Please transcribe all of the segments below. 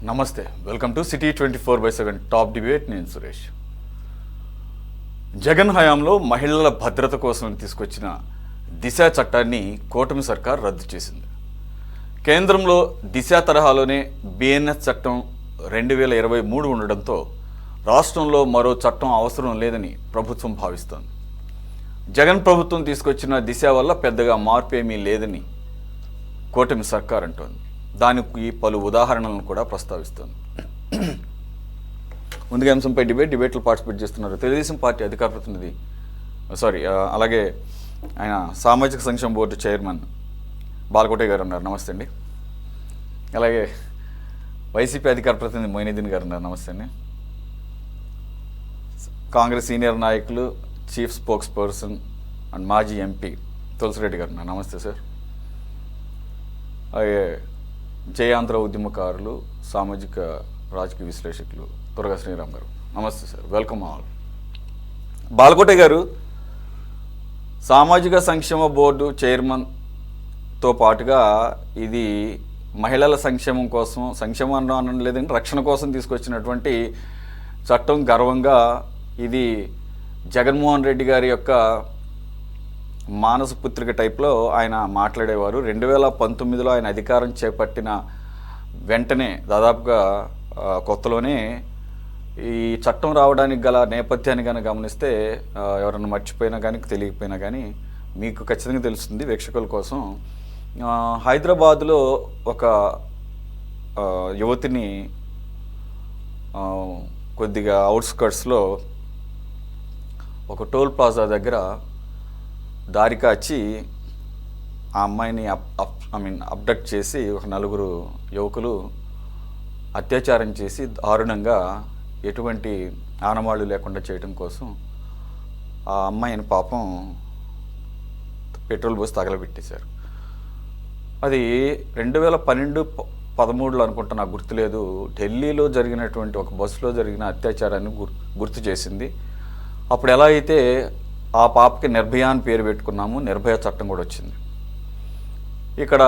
నమస్తే, welcome to city 24/7 top debate. నేను సురేష్. జగన్ హయాంలో మహిళల భద్రత కోసం తీసుకొచ్చిన దిశ చట్టాన్ని కూటమి సర్కార్ రద్దు చేసింది. కేంద్రంలో దిశ తరహాలోనే బిఎన్ఎస్ చట్టం 2023 ఉండడంతో రాష్ట్రంలో మరో చట్టం అవసరం లేదని ప్రభుత్వం భావిస్తోంది. జగన్ ప్రభుత్వం తీసుకొచ్చిన దిశ వల్ల పెద్దగా మార్పు ఏమీ లేదని కూటమి సర్కార్ అంటోంది. దానికి పలు ఉదాహరణలను కూడా ప్రస్తావిస్తోంది. ముందుగా అంశంపై డిబేట్లో పార్టిసిపేట్ చేస్తున్నారు తెలుగుదేశం పార్టీ అధికార ప్రతినిధి అలాగే ఆయన సామాజిక సంక్షేమ బోర్డు చైర్మన్ బాలకోటయ్య గారు ఉన్నారు. నమస్తే అండి. అలాగే వైసీపీ అధికార ప్రతినిధి మొయినుద్దీన్ గారు ఉన్నారు. నమస్తే అండి. కాంగ్రెస్ సీనియర్ నాయకులు చీఫ్ స్పోక్స్ పర్సన్ అండ్ మాజీ ఎంపీ తులసిరెడ్డి గారు ఉన్నారు. నమస్తే సార్. అలాగే జయాంధ్ర ఉద్యమకారులు సామాజిక రాజకీయ విశ్లేషకులు తురగ శ్రీరామ్ గారు. నమస్తే సార్, వెల్కమ్ ఆల్. బాలకోటయ్య గారు, సామాజిక సంక్షేమ బోర్డు చైర్మన్తో పాటుగా ఇది మహిళల సంక్షేమం కోసం, సంక్షేమం అనడం లేదంటే రక్షణ కోసం తీసుకొచ్చినటువంటి చట్టం. గర్వంగా ఇది జగన్మోహన్ రెడ్డి గారి యొక్క మానస పుత్రిక టైప్లో ఆయన మాట్లాడేవారు. 2019లో ఆయన అధికారం చేపట్టిన వెంటనే దాదాపుగా కొత్తలోనే ఈ చట్టం రావడానికి గల నేపథ్యాన్ని కనుక గమనిస్తే ఎవరన్నా మర్చిపోయినా కానీ తెలియకపోయినా కానీ మీకు ఖచ్చితంగా తెలుస్తుంది వీక్షకుల కోసం. హైదరాబాదులో ఒక యువతిని కొద్దిగా అవుట్స్కర్ట్స్లో ఒక టోల్ ప్లాజా దగ్గర దారి కాచి ఆ అమ్మాయిని అబ్డక్ట్ చేసి ఒక 4 యువకులు అత్యాచారం చేసి దారుణంగా ఎటువంటి ఆనవాళ్ళు లేకుండా చేయడం కోసం ఆ అమ్మాయిని పాపం పెట్రోల్ పోసి తగలబెట్టేశారు. అది 2012-13లో అనుకుంటా, నాకు గుర్తులేదు. ఢిల్లీలో జరిగినటువంటి ఒక బస్సులో జరిగిన అత్యాచారాన్ని గుర్తు చేసింది. అప్పుడు ఎలా అయితే ఆ పాపకి నిర్భయ అని పేరు పెట్టుకున్నాము, నిర్భయ చట్టం కూడా వచ్చింది. ఇక్కడ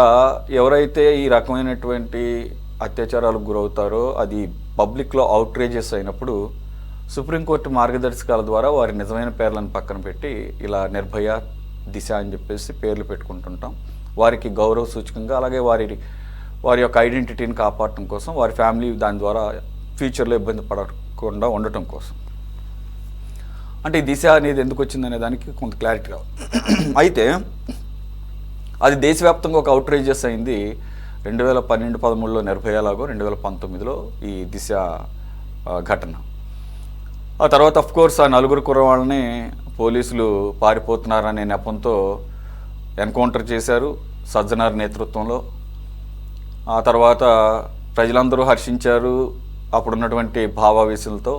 ఎవరైతే ఈ రకమైనటువంటి అత్యాచారాలకు గురవుతారో అది పబ్లిక్లో అవుట్రేజెస్ అయినప్పుడు సుప్రీంకోర్టు మార్గదర్శకాల ద్వారా వారి నిజమైన పేర్లను పక్కన పెట్టి ఇలా నిర్భయ, దిశ అని చెప్పేసి పేర్లు పెట్టుకుంటుంటాం. వారికి గౌరవ సూచకంగా, అలాగే వారి యొక్క ఐడెంటిటీని కాపాడటం కోసం, వారి ఫ్యామిలీ దాని ద్వారా ఫ్యూచర్లో ఇబ్బంది పడకుండా ఉండటం కోసం. అంటే ఈ దిశ అనేది ఎందుకు వచ్చిందనే దానికి కొంత క్లారిటీ రావాలి. అయితే అది దేశవ్యాప్తంగా ఒక అవుట్రేజెస్ అయింది. 2012-13లో నిర్భయలాగో 2019లో ఈ దిశ ఘటన. ఆ తర్వాత అఫ్కోర్స్ ఆ 4 కుర్రవాళ్ళని పోలీసులు పారిపోతున్నారనే నెపంతో ఎన్కౌంటర్ చేశారు సజ్జనార్ నేతృత్వంలో. ఆ తర్వాత ప్రజలందరూ హర్షించారు అప్పుడున్నటువంటి భావావేశులతో.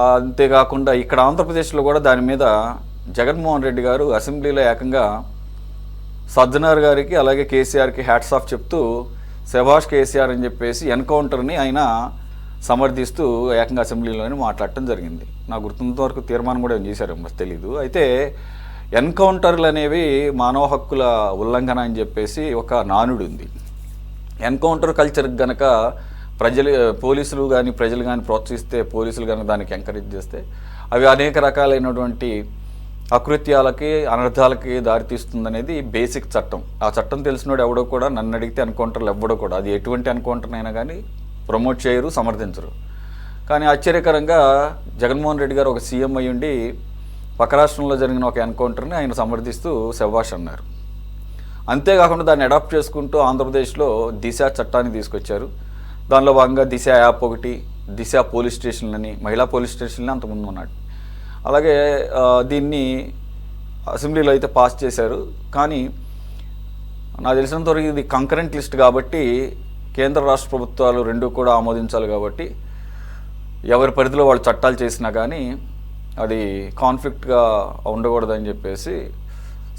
అంతేకాకుండా ఇక్కడ ఆంధ్రప్రదేశ్లో కూడా దాని మీద జగన్మోహన్ రెడ్డి గారు అసెంబ్లీలో ఏకంగా సజ్జనార్ గారికి అలాగే కేసీఆర్కి హ్యాట్స్ ఆఫ్ చెప్తూ శభాష్ కేసీఆర్ అని చెప్పేసి ఎన్కౌంటర్ని ఆయన సమర్థిస్తూ ఏకంగా అసెంబ్లీలోనే మాట్లాడటం జరిగింది. నాకు గుర్తున్నంత వరకు తీర్మానం కూడా ఏం చేశారు మరి తెలీదు. అయితే ఎన్కౌంటర్లు అనేవి మానవ హక్కుల ఉల్లంఘన అని చెప్పేసి ఒక నానుడు ఉంది. ఎన్కౌంటర్ కల్చర్ గనక పోలీసులు కానీ ప్రజలు కానీ ప్రోత్సహిస్తే, పోలీసులు కనుక దానికి ఎంకరేజ్ చేస్తే అవి అనేక రకాలైనటువంటి అకృత్యాలకి, అనర్థాలకి దారితీస్తుందనేది బేసిక్ చట్టం. ఆ చట్టం తెలిసినోడు ఎవడో కూడా నన్ను అడిగితే ఎన్కౌంటర్లు ఎవ్వడో కూడా, అది ఎటువంటి ఎన్కౌంటర్నైనా కానీ ప్రమోట్ చేయరు, సమర్థించరు. కానీ ఆశ్చర్యకరంగా జగన్మోహన్ రెడ్డి గారు ఒక సీఎం అయ్యుండి పక్క రాష్ట్రంలో జరిగిన ఒక ఎన్కౌంటర్ని ఆయన సమర్థిస్తూ శభాష్ అన్నారు. అంతేకాకుండా దాన్ని అడాప్ట్ చేసుకుంటూ ఆంధ్రప్రదేశ్లో దిశ చట్టాన్ని తీసుకొచ్చారు. దానిలో భాగంగా దిశ యాప్ ఒకటి, దిశ పోలీస్ స్టేషన్లని, మహిళా పోలీస్ స్టేషన్లని అంతకుముందు ఉన్నాడు. అలాగే దీన్ని అసెంబ్లీలో అయితే పాస్ చేశారు. కానీ నాకు తెలిసినంతవరకు ఇది కంకరెంట్ లిస్ట్ కాబట్టి కేంద్ర రాష్ట్ర ప్రభుత్వాలు రెండు కూడా ఆమోదించాలి కాబట్టి ఎవరి పరిధిలో వాళ్ళు చట్టాలు చేసినా కానీ అది కాన్ఫ్లిక్ట్గా ఉండకూడదని చెప్పేసి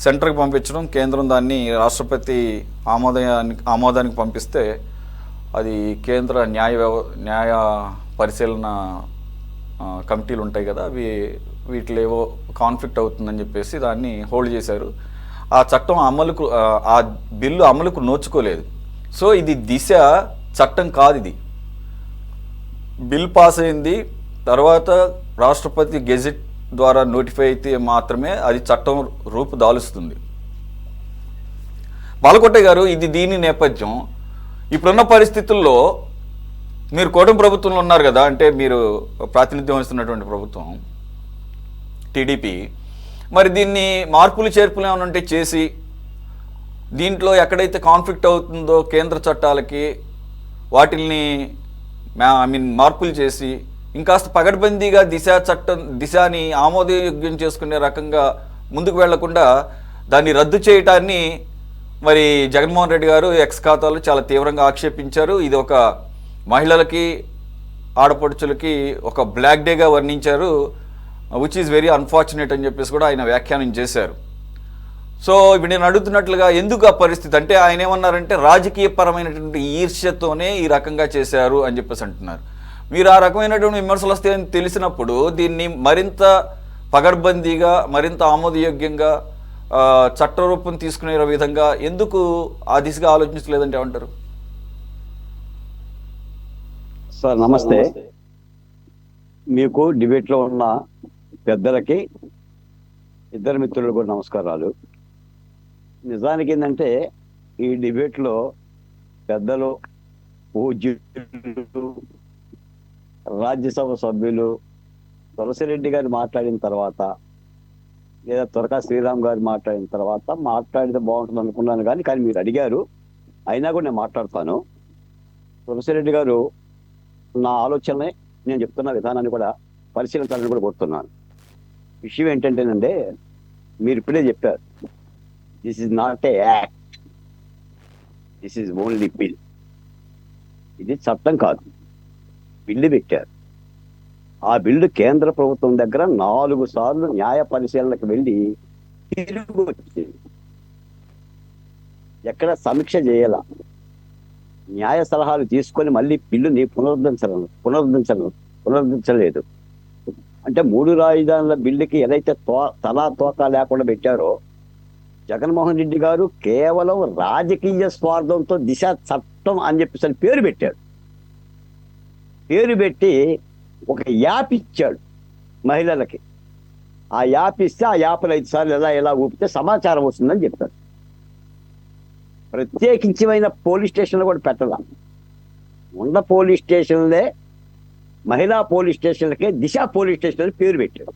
సెంటర్కి పంపించడం, కేంద్రం దాన్ని రాష్ట్రపతి ఆమోదానికి పంపిస్తే అది కేంద్ర న్యాయ పరిశీలన కమిటీలు ఉంటాయి కదా, వీటిలో ఏవో కాన్ఫ్లిక్ట్ అవుతుందని చెప్పేసి దాన్ని హోల్డ్ చేశారు. ఆ చట్టం ఆ బిల్లు అమలుకు నోచుకోలేదు. సో ఇది దిశ చట్టం కాదు ఇది. బిల్ పాస్ అయింది, తర్వాత రాష్ట్రపతి గెజిట్ ద్వారా నోటిఫై అయితే మాత్రమే అది చట్టం రూపు దాలుస్తుంది. బాలకోట గారు, ఇది దీని నేపథ్యం. ఇప్పుడున్న పరిస్థితుల్లో మీరు కూటమి ప్రభుత్వంలో ఉన్నారు కదా, అంటే మీరు ప్రాతినిధ్యం వహిస్తున్నటువంటి ప్రభుత్వం టీడీపీ, మరి దీన్ని మార్పులు చేర్పులు ఏమైనా ఉంటే చేసి దీంట్లో ఎక్కడైతే కాన్ఫ్లిక్ట్ అవుతుందో కేంద్ర చట్టాలకి వాటిల్ని మార్పులు చేసి ఇంకాస్త పగడ్బందీగా దిశని ఆమోదయోగ్యం చేసుకునే రకంగా ముందుకు వెళ్లకుండా దాన్ని రద్దు చేయటాన్ని మరి జగన్మోహన్ రెడ్డి గారు ఎక్స్ ఖాతాలో చాలా తీవ్రంగా ఆక్షేపించారు. ఇది ఒక మహిళలకి ఆడపడుచులకి ఒక బ్లాక్ డేగా వర్ణించారు, విచ్ ఈజ్ వెరీ అన్ఫార్చునేట్ అని చెప్పేసి కూడా ఆయన వ్యాఖ్యానం చేశారు. సో ఇప్పుడు నేను అడుగుతున్నట్లుగా ఎందుకు ఆ పరిస్థితి అంటే ఆయన ఏమన్నారంటే రాజకీయపరమైనటువంటి ఈర్ష్యతోనే ఈ రకంగా చేశారు అని చెప్పేసి అంటున్నారు. మీరు ఆ రకమైనటువంటి విమర్శలు వస్తాయని తెలిసినప్పుడు దీన్ని మరింత పగడ్బందీగా మరింత ఆమోదయోగ్యంగా చట్టరూపం తీసుకునే విధంగా ఎందుకు ఆ దిశగా ఆలోచించలేదంటే ఏమంటారు? సార్ నమస్తే. మీకు డిబేట్లో ఉన్న పెద్దలకి ఇద్దరు మిత్రులు కూడా నమస్కారాలు. నిజానికి ఏంటంటే ఈ డిబేట్లో పెద్దలు, పూజ్యులు, రాజ్యసభ సభ్యులు తులసిరెడ్డి గారు మాట్లాడిన తర్వాత లేదా త్వరగా శ్రీరామ్ గారు మాట్లాడిన తర్వాత మాట్లాడితే బాగుంటుంది అనుకున్నాను, కానీ మీరు అడిగారు, అయినా కూడా నేను మాట్లాడతాను. తులసిరెడ్డి గారు నా ఆలోచననే నేను చెప్తున్న విధానాన్ని కూడా పరిశీలించాలని కూడా కోరుతున్నాను. విషయం ఏంటంటేనంటే మీరు ఇప్పుడే చెప్పారు, this is not a act, this is only bill. ఇది చట్టం కాదు, బిల్లు పెట్టారు. ఆ బిల్లు కేంద్ర ప్రభుత్వం దగ్గర 4 సార్లు న్యాయ పరిశీలనకు వెళ్ళి తిరిగి వచ్చింది. ఎక్కడ సమీక్ష చేయాల, న్యాయ సలహాలు తీసుకొని మళ్ళీ బిల్లుని పునరుద్ధరించలేదు. అంటే 3 రాజధానుల బిల్లుకి ఏదైతే తలా తోక లేకుండా పెట్టారో జగన్మోహన్ రెడ్డి గారు కేవలం రాజకీయ స్వార్థంతో దిశ చట్టం అని చెప్పేసి పేరు పెట్టాడు. పేరు పెట్టి ఒక యాప్ ఇచ్చాడు మహిళలకి. ఆ యాప్ ఇస్తే ఆ యాప్లో 5 సార్లు ఎలా ఊపితే సమాచారం వస్తుందని చెప్పాడు. ప్రత్యేకించిన పోలీస్ స్టేషన్లు కూడా పెట్టాల. ఉన్న పోలీస్ స్టేషన్లే మహిళా పోలీస్ స్టేషన్లకే దిశ పోలీస్ స్టేషన్ పేరు పెట్టాడు.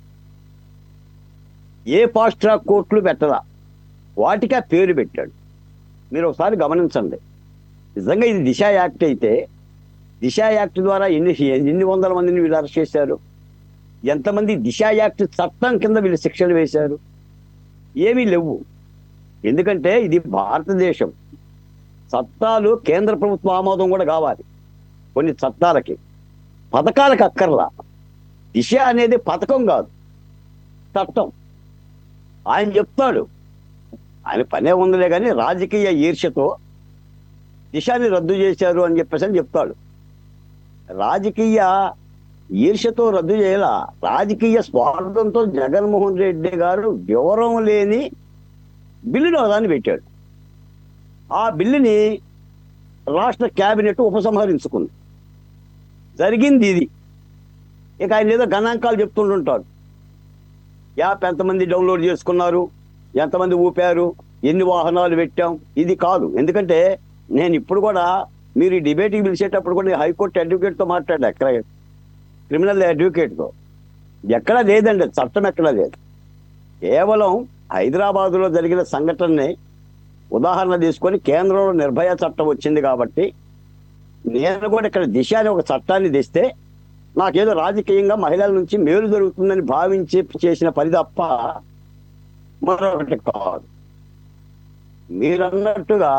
ఏ ఫాస్ట్ ట్రాక్ కోర్టులు పెట్టాలా, వాటికి ఆ పేరు పెట్టాడు. మీరు ఒకసారి గమనించండి. నిజంగా ఇది దిశ యాక్ట్ అయితే దిశ యాక్ట్ ద్వారా ఎన్ని వందల మందిని వీళ్ళు అరెస్ట్ చేశారు? ఎంతమంది దిశ యాక్ట్ చట్టం కింద వీళ్ళు శిక్షలు వేశారు? ఏమీ లేవు. ఎందుకంటే ఇది భారతదేశం. చట్టాలు కేంద్ర ప్రభుత్వ ఆమోదం కూడా కావాలి. కొన్ని చట్టాలకి, పథకాలకు అక్కర్లా. దిశ అనేది పథకం కాదు, చట్టం. ఆయన చెప్తాడు, ఆయన పనే ఉందిలే కానీ రాజకీయ ఈర్ష్యతో దిశని రద్దు చేశారు అని చెప్పేసి చెప్తాడు. రాజకీయ ఈర్ష్యతో రద్దు చేయాల, రాజకీయ స్వార్థంతో జగన్మోహన్ రెడ్డి గారు వివరం లేని బిల్లును దాన్ని పెట్టాడు. ఆ బిల్లుని రాష్ట్ర కేబినెట్ ఉపసంహరించుకుంది. జరిగింది ఇది. ఇక ఆయన ఏదో గణాంకాలు చెప్తుంటుంటాడు. యాప్ ఎంతమంది డౌన్లోడ్ చేసుకున్నారు, ఎంతమంది ఊపారు, ఎన్ని వాహనాలు పెట్టాం. ఇది కాదు. ఎందుకంటే నేను ఇప్పుడు కూడా మీరు ఈ డిబేట్కి పిలిచేటప్పుడు కూడా హైకోర్టు అడ్వకేట్తో మాట్లాడా, ఎక్కడ క్రిమినల్ అడ్వకేట్తో. ఎక్కడా లేదండి, చట్టం ఎక్కడా లేదు. కేవలం హైదరాబాదులో జరిగిన సంఘటనని ఉదాహరణ తీసుకొని కేంద్రంలో నిర్భయ చట్టం వచ్చింది కాబట్టి నేను కూడా ఇక్కడ దిశ అనే ఒక చట్టాన్ని తెస్తే నాకేదో రాజకీయంగా మహిళల నుంచి మేలు జరుగుతుందని భావించి చేసిన పని తప్ప మరొకటి కాదు. మీరన్నట్టుగా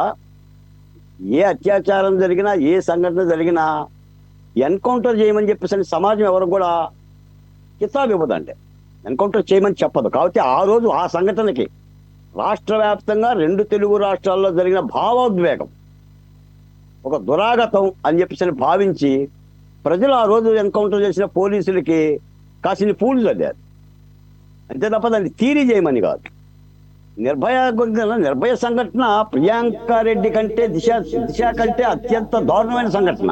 ఏ అత్యాచారం జరిగినా, ఏ సంఘటన జరిగినా ఎన్కౌంటర్ చేయమని చెప్పేసి సమాజం ఎవరు కూడా కితాబు ఇవ్వదండి. ఎన్కౌంటర్ చేయమని చెప్పదు. కాబట్టి ఆ రోజు ఆ సంఘటనకి రాష్ట్ర వ్యాప్తంగా 2 తెలుగు రాష్ట్రాల్లో జరిగిన భావోద్వేగం, ఒక దురాగతం అని చెప్పేసి భావించి ప్రజలు ఆ రోజు ఎన్కౌంటర్ చేసిన పోలీసులకి కాసిని పూలు చల్లారు. అంతే తప్ప దాన్ని తీరీ చేయమని కాదు. నిర్భయ సంఘటన ప్రియాంక రెడ్డి కంటే దిశ కంటే అత్యంత దారుణమైన సంఘటన.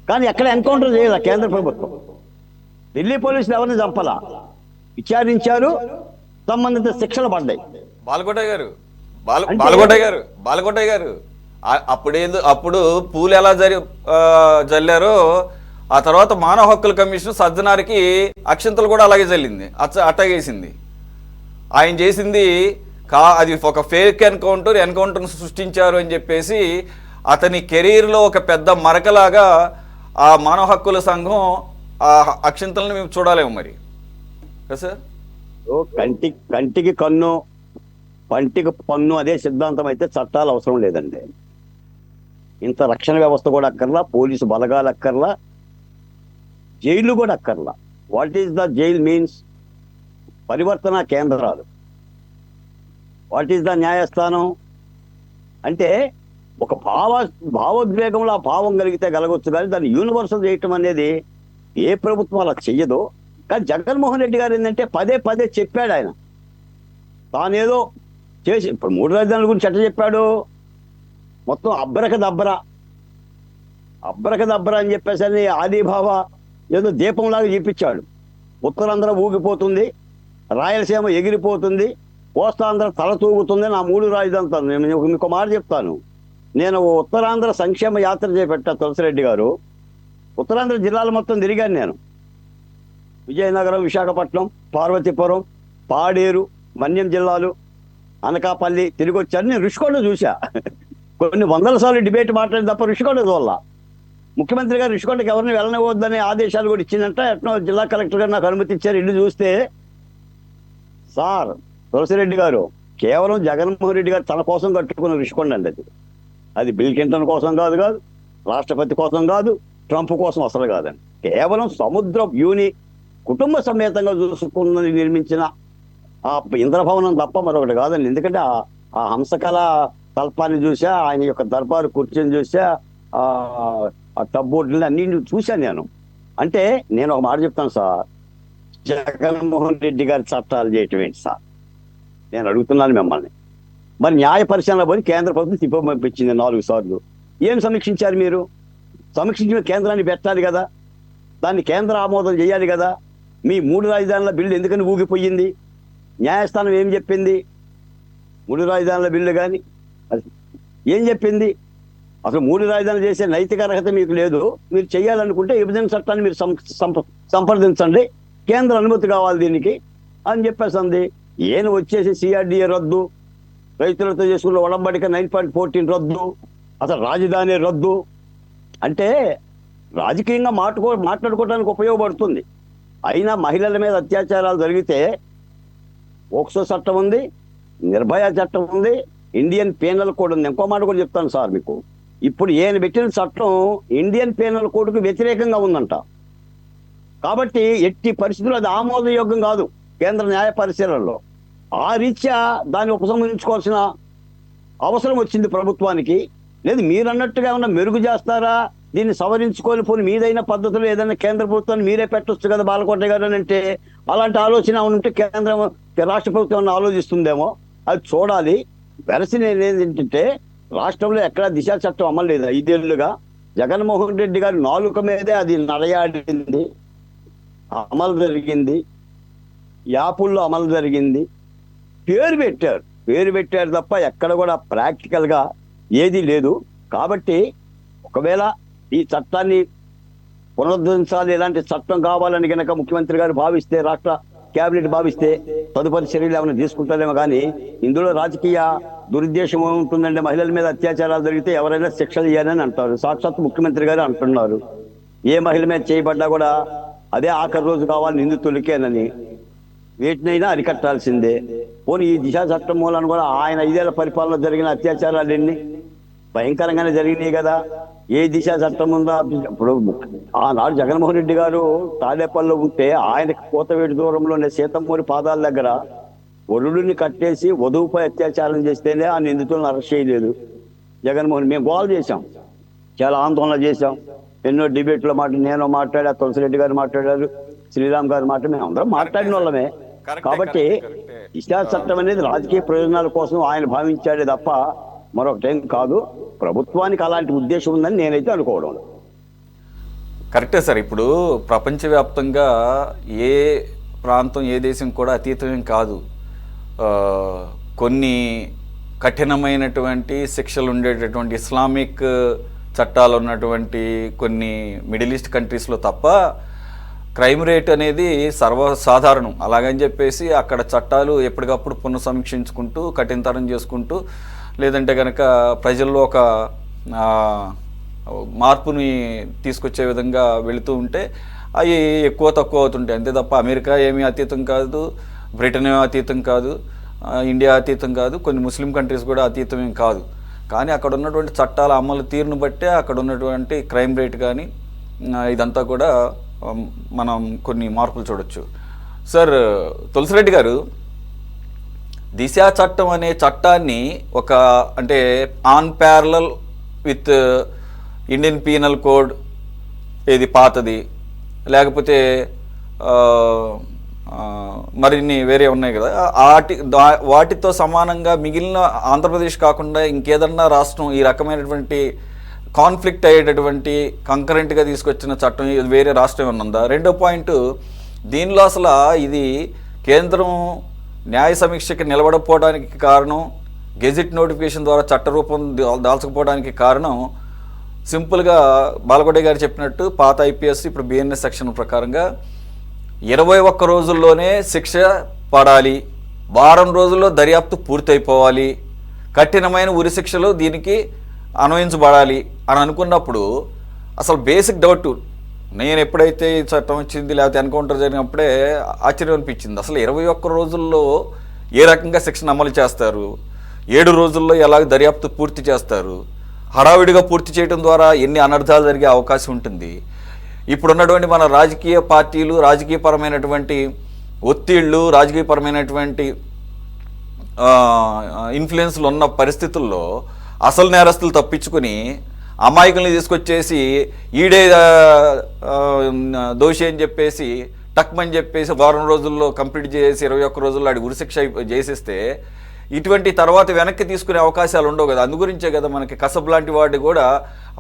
కానీ ఎక్కడ ఎన్కౌంటర్ చేయలేదు కేంద్ర ప్రభుత్వం. ఢిల్లీ పోలీసులు ఎవరిని చంపలా, విచారించారు, సంబంధిత శిక్షలు పడ్డాయి. బాలకోటయ్య గారు బాలకోటయ్య గారు అప్పుడు పూలు ఎలా జల్లారో ఆ తర్వాత మానవ హక్కుల కమిషన్ సజ్జనారికి అక్షంతలు కూడా అలాగే జల్లింది, అట్టగేసింది. ఆయన చేసింది అది ఒక ఫేక్ ఎన్కౌంటర్ను సృష్టించారు అని చెప్పేసి అతని కెరీర్లో ఒక పెద్ద మరకలాగా ఆ మానవ హక్కుల సంఘం ఆ అక్షంతలను మేము చూడాలేము మరి కదా సార్. కంటికి కన్ను, పంటికి పన్ను అదే సిద్ధాంతం అయితే చట్టాలు అవసరం లేదండి. ఇంత రక్షణ వ్యవస్థ కూడా అక్కర్లా, పోలీసు బలగాలు అక్కర్లా, జైలు కూడా అక్కర్లా. What is the jail means? పరివర్తన కేంద్రాలు. వాట్ ఈస్ ద న్యాయస్థానం అంటే ఒక భావోద్వేగంలో ఆ భావం కలిగితే కలగొచ్చు, కానీ దాన్ని యూనివర్సల్ చేయటం అనేది ఏ ప్రభుత్వం అలా చెయ్యదో. కానీ జగన్మోహన్ రెడ్డి గారు ఏంటంటే పదే పదే చెప్పాడు, ఆయన తానేదో చేసి. ఇప్పుడు 3 రాజధానుల గురించి ఎట్లా చెప్పాడు? మొత్తం అబ్బరకదబ్బర అని చెప్పేసి ఆదిభావ ఏదో దీపంలాగా చూపించాడు. ఉత్తరాంధ్ర ఊగిపోతుంది, రాయలసీమ ఎగిరిపోతుంది, కోస్తాంధ్ర తల తూగుతుంది, నా 3 రాజధానులతో. నేను మీకు మాట చెప్తాను, నేను ఉత్తరాంధ్ర సంక్షేమ యాత్ర చేపట్టా తులసిరెడ్డి గారు. ఉత్తరాంధ్ర జిల్లాలు మొత్తం తిరిగాను నేను. విజయనగరం, విశాఖపట్నం, పార్వతీపురం, పాడేరు, మన్యం జిల్లాలు, అనకాపల్లి తిరిగి వచ్చాను. నేను రుషికొండ చూసా. కొన్ని వందల సార్లు డిబేట్ మాట్లాడి తప్ప రుషికొండ వల్ల ముఖ్యమంత్రి గారు రుషికొండకి ఎవరిని వెళ్ళనివద్దని ఆదేశాలు కూడా ఇచ్చిందంట. ఎట్నో జిల్లా కలెక్టర్ గారు నాకు అనుమతి ఇచ్చారు. ఇల్లు చూస్తే సార్ తులసిరెడ్డి గారు కేవలం జగన్మోహన్ రెడ్డి గారు తన కోసం కట్టుకున్న రుషికొండ అండి. అది బిల్ క్లింటన్ కోసం కాదు, రాష్ట్రపతి కోసం కాదు, ట్రంప్ కోసం అసలు కాదండి. కేవలం సముద్ర వ్యూని కుటుంబ సమేతంగా చూసుకున్నది నిర్మించిన ఆ ఇంద్రభవనం తప్ప మరొకటి కాదండి. ఎందుకంటే ఆ హంసకళ తల్పాన్ని చూసా, ఆయన యొక్క దర్బారు కుర్చీని చూసా, ఆ టబ్బోర్డుని అన్ని చూశాను నేను. అంటే నేను ఒక మాట చెప్తాను సార్, జగన్మోహన్ రెడ్డి గారి చట్టాలు చేయటం ఏంటి సార్? నేను అడుగుతున్నాను మిమ్మల్ని. మరి న్యాయ పరిశీలన పోయి కేంద్ర ప్రభుత్వం తిప్ప పంపించింది 4 సార్లు. ఏం సమీక్షించారు మీరు? సమీక్షించిన కేంద్రాన్ని పెట్టాలి కదా, దాన్ని కేంద్ర ఆమోదం చేయాలి కదా. మీ 3 రాజధానుల బిల్లు ఎందుకని ఊగిపోయింది? న్యాయస్థానం ఏం చెప్పింది? 3 రాజధానుల బిల్లు కానీ ఏం చెప్పింది? అసలు 3 రాజధానులు చేసే నైతిక అర్హత మీకు లేదు. మీరు చేయాలనుకుంటే విభజన చట్టాన్ని మీరు సంప్రదించండి, కేంద్ర అనుమతి కావాలి దీనికి అని చెప్పేసింది. ఏం వచ్చేసి సిఆర్డిఏ రద్దు, రైతులతో చేసుకున్న ఒడంబడిక 9.14 రద్దు, అసలు రాజధాని రద్దు. అంటే రాజకీయంగా మాట్లాడుకోవడానికి ఉపయోగపడుతుంది. అయినా మహిళల మీద అత్యాచారాలు జరిగితే పోక్సో చట్టం ఉంది, నిర్భయ చట్టం ఉంది, ఇండియన్ పీనల్ కోడ్ ఉంది. ఇంకో మాట కూడా చెప్తాను సార్ మీకు. ఇప్పుడు ఈయన పెట్టిన చట్టం ఇండియన్ పీనల్ కోడ్కు వ్యతిరేకంగా ఉందంట. కాబట్టి ఎట్టి పరిస్థితుల్లో అది ఆమోదయోగ్యం కాదు కేంద్ర న్యాయ పరిశీలనలో. ఆ రీత్యా దాన్ని ఉపసంహరించుకోవాల్సిన అవసరం వచ్చింది ప్రభుత్వానికి. లేదు మీరు అన్నట్టుగా ఏమన్నా మెరుగు చేస్తారా, దీన్ని సవరించుకొని పోని మీదైన పద్ధతులు ఏదైనా కేంద్ర ప్రభుత్వాన్ని మీరే పెట్టొచ్చు కదా బాలకోట గారు అని అంటే, అలాంటి ఆలోచన ఉంటే రాష్ట్ర ప్రభుత్వం ఏమన్నా ఆలోచిస్తుందేమో, అది చూడాలి. వెరసి నేనేంటంటే రాష్ట్రంలో ఎక్కడా దిశ చట్టం అమలు లేదు 5 ఏళ్లుగా. జగన్మోహన్ రెడ్డి గారి నాలుక మీదే అది నడయాడింది, అమలు జరిగింది, యాపుల్లో అమలు జరిగింది. పేరు పెట్టారు తప్ప ఎక్కడ కూడా ప్రాక్టికల్గా ఏది లేదు. కాబట్టి ఒకవేళ ఈ చట్టాన్ని పునరుద్ధరించాలి, ఇలాంటి చట్టం కావాలని కనుక ముఖ్యమంత్రి గారు భావిస్తే, రాష్ట్ర కేబినెట్ భావిస్తే తదుపరి చర్యలు ఏమైనా తీసుకుంటారేమో. కానీ ఇందులో రాజకీయ దురుద్దేశం ఉంటుందంటే మహిళల మీద అత్యాచారాలు జరిగితే ఎవరైనా శిక్షలు చేయాలని అంటారు. సాక్షాత్ ముఖ్యమంత్రి గారు అంటున్నారు, ఏ మహిళ మీద చేయబడ్డా కూడా అదే ఆఖరి రోజు కావాలి నిందితులకేనని. వీటినైనా అరికట్టాల్సిందే. పోనీ ఈ దిశా చట్టం మూలాన్ని కూడా ఆయన 5 ఏళ్ల పరిపాలన జరిగిన అత్యాచారాలు ఎన్ని భయంకరంగానే జరిగినాయి కదా. ఏ దిశా చట్టం ఉందా? ఇప్పుడు ఆనాడు జగన్మోహన్ రెడ్డి గారు తాడేపల్లిలో ఉంటే ఆయనకు కోతవేటి దూరంలోనే సీతమ్మూరి పాదాల దగ్గర వరుడిని కట్టేసి వధువుపై అత్యాచారం చేస్తేనే ఆ నిందితులను అరెస్ట్ చేయలేదు జగన్మోహన్. మేము గోల్ చేశాం, చాలా ఆందోళన చేశాం, ఎన్నో డిబేట్లో నేను మాట్లాడా, తులసిరెడ్డి గారు మాట్లాడారు, శ్రీరామ్ గారు మేము అందరం మాట్లాడిన వాళ్ళమే. కరెక్టే కాబట్టి కరెక్టే కరెక్టే దిశా చట్టం అనేది రాజకీయ ప్రయోజనాల కోసం ఆయన భావించాడే తప్ప మరొకటేం కాదు. ప్రభుత్వానికి అలాంటి ఉద్దేశం ఉందని నేనైతే అనుకోవడం. కరెక్టే సార్. ఇప్పుడు ప్రపంచవ్యాప్తంగా ఏ ప్రాంతం ఏ దేశం కూడా అతీతమేం కాదు. ఆ, కొన్ని కఠినమైనటువంటి శిక్షలు ఉండేటటువంటి ఇస్లామిక్ చట్టాలు ఉన్నటువంటి కొన్ని మిడిల్ ఈస్ట్ కంట్రీస్లో తప్ప క్రైమ్ రేట్ అనేది సర్వసాధారణం. అలాగని చెప్పేసి అక్కడ చట్టాలు ఎప్పటికప్పుడు పునఃసమీక్షించుకుంటూ కఠినతరం చేసుకుంటూ లేదంటే కనుక ప్రజల్లో ఒక మార్పుని తీసుకొచ్చే విధంగా వెళుతూ ఉంటే అవి ఎక్కువ తక్కువ అవుతుంటాయి అంతే తప్ప అమెరికా ఏమీ అతీతం కాదు, బ్రిటన్ ఏమీ అతీతం కాదు, ఇండియా అతీతం కాదు, కొన్ని ముస్లిం కంట్రీస్ కూడా అతీతమేం కాదు. కానీ అక్కడ ఉన్నటువంటి చట్టాల అమలు తీరును బట్టే అక్కడ ఉన్నటువంటి క్రైమ్ రేట్ కానీ ఇదంతా కూడా మనం కొన్ని మార్పులు చూడొచ్చు. సార్ తులసిరెడ్డి గారు, దిశ చట్టం అనే చట్టాన్ని ఒక అంటే on parallel with Indian penal code ఏది పాతది లేకపోతే మరిన్ని వేరే ఉన్నాయి కదా, వాటితో సమానంగా మిగిలిన ఆంధ్రప్రదేశ్ కాకుండా ఇంకేదన్నా రాష్ట్రం ఈ రకమైనటువంటి కాన్ఫ్లిక్ట్ అయ్యేటటువంటి కంకరెంట్గా తీసుకొచ్చిన చట్టం వేరే రాష్ట్రం ఏమన్నా ఉందా? రెండో పాయింట్, దీనిలో అసలు ఇది కేంద్రం న్యాయ సమీక్షకి నిలబడకపోవడానికి కారణం, గెజిట్ నోటిఫికేషన్ ద్వారా చట్టరూపం దాల్చకపోవడానికి కారణం సింపుల్గా బాలకోటే గారు చెప్పినట్టు పాత ఐపీఎస్ ఇప్పుడు బిఎన్ఎస్ సెక్షన్ ప్రకారంగా 21 రోజుల్లోనే శిక్ష పడాలి, వారం రోజుల్లో దర్యాప్తు పూర్తయిపోవాలి, కఠినమైన ఉరిశిక్షలు దీనికి అన్వయించబడాలి అని అనుకున్నప్పుడు అసలు బేసిక్ డౌట్, నేను ఎప్పుడైతే ఈ చట్టం వచ్చింది లేకపోతే ఎన్కౌంటర్ జరిగినప్పుడే ఆశ్చర్యం అనిపించింది. అసలు 21 రోజుల్లో ఏ రకంగా శిక్షణ అమలు చేస్తారు, 7 రోజుల్లో ఎలాగ దర్యాప్తు పూర్తి చేస్తారు, హడావిడిగా పూర్తి చేయడం ద్వారా ఎన్ని అనర్థాలు జరిగే అవకాశం ఉంటుంది. ఇప్పుడున్నటువంటి మన రాజకీయ పార్టీలు, రాజకీయపరమైనటువంటి ఒత్తిళ్ళు, రాజకీయపరమైనటువంటి ఇన్ఫ్లుయెన్స్లు ఉన్న పరిస్థితుల్లో అసలు నేరస్తులు తప్పించుకొని అమాయకుల్ని తీసుకొచ్చేసి ఈడే దోషి అని చెప్పేసి టక్మని చెప్పేసి వారం రోజుల్లో కంప్లీట్ చేసి 21 రోజుల్లో ఆడి ఉరిశిక్ష చేసేస్తే ఇటువంటి తర్వాత వెనక్కి తీసుకునే అవకాశాలు ఉండవు కదా. అందుగురించే కదా మనకి కసబ్ లాంటి వాడు కూడా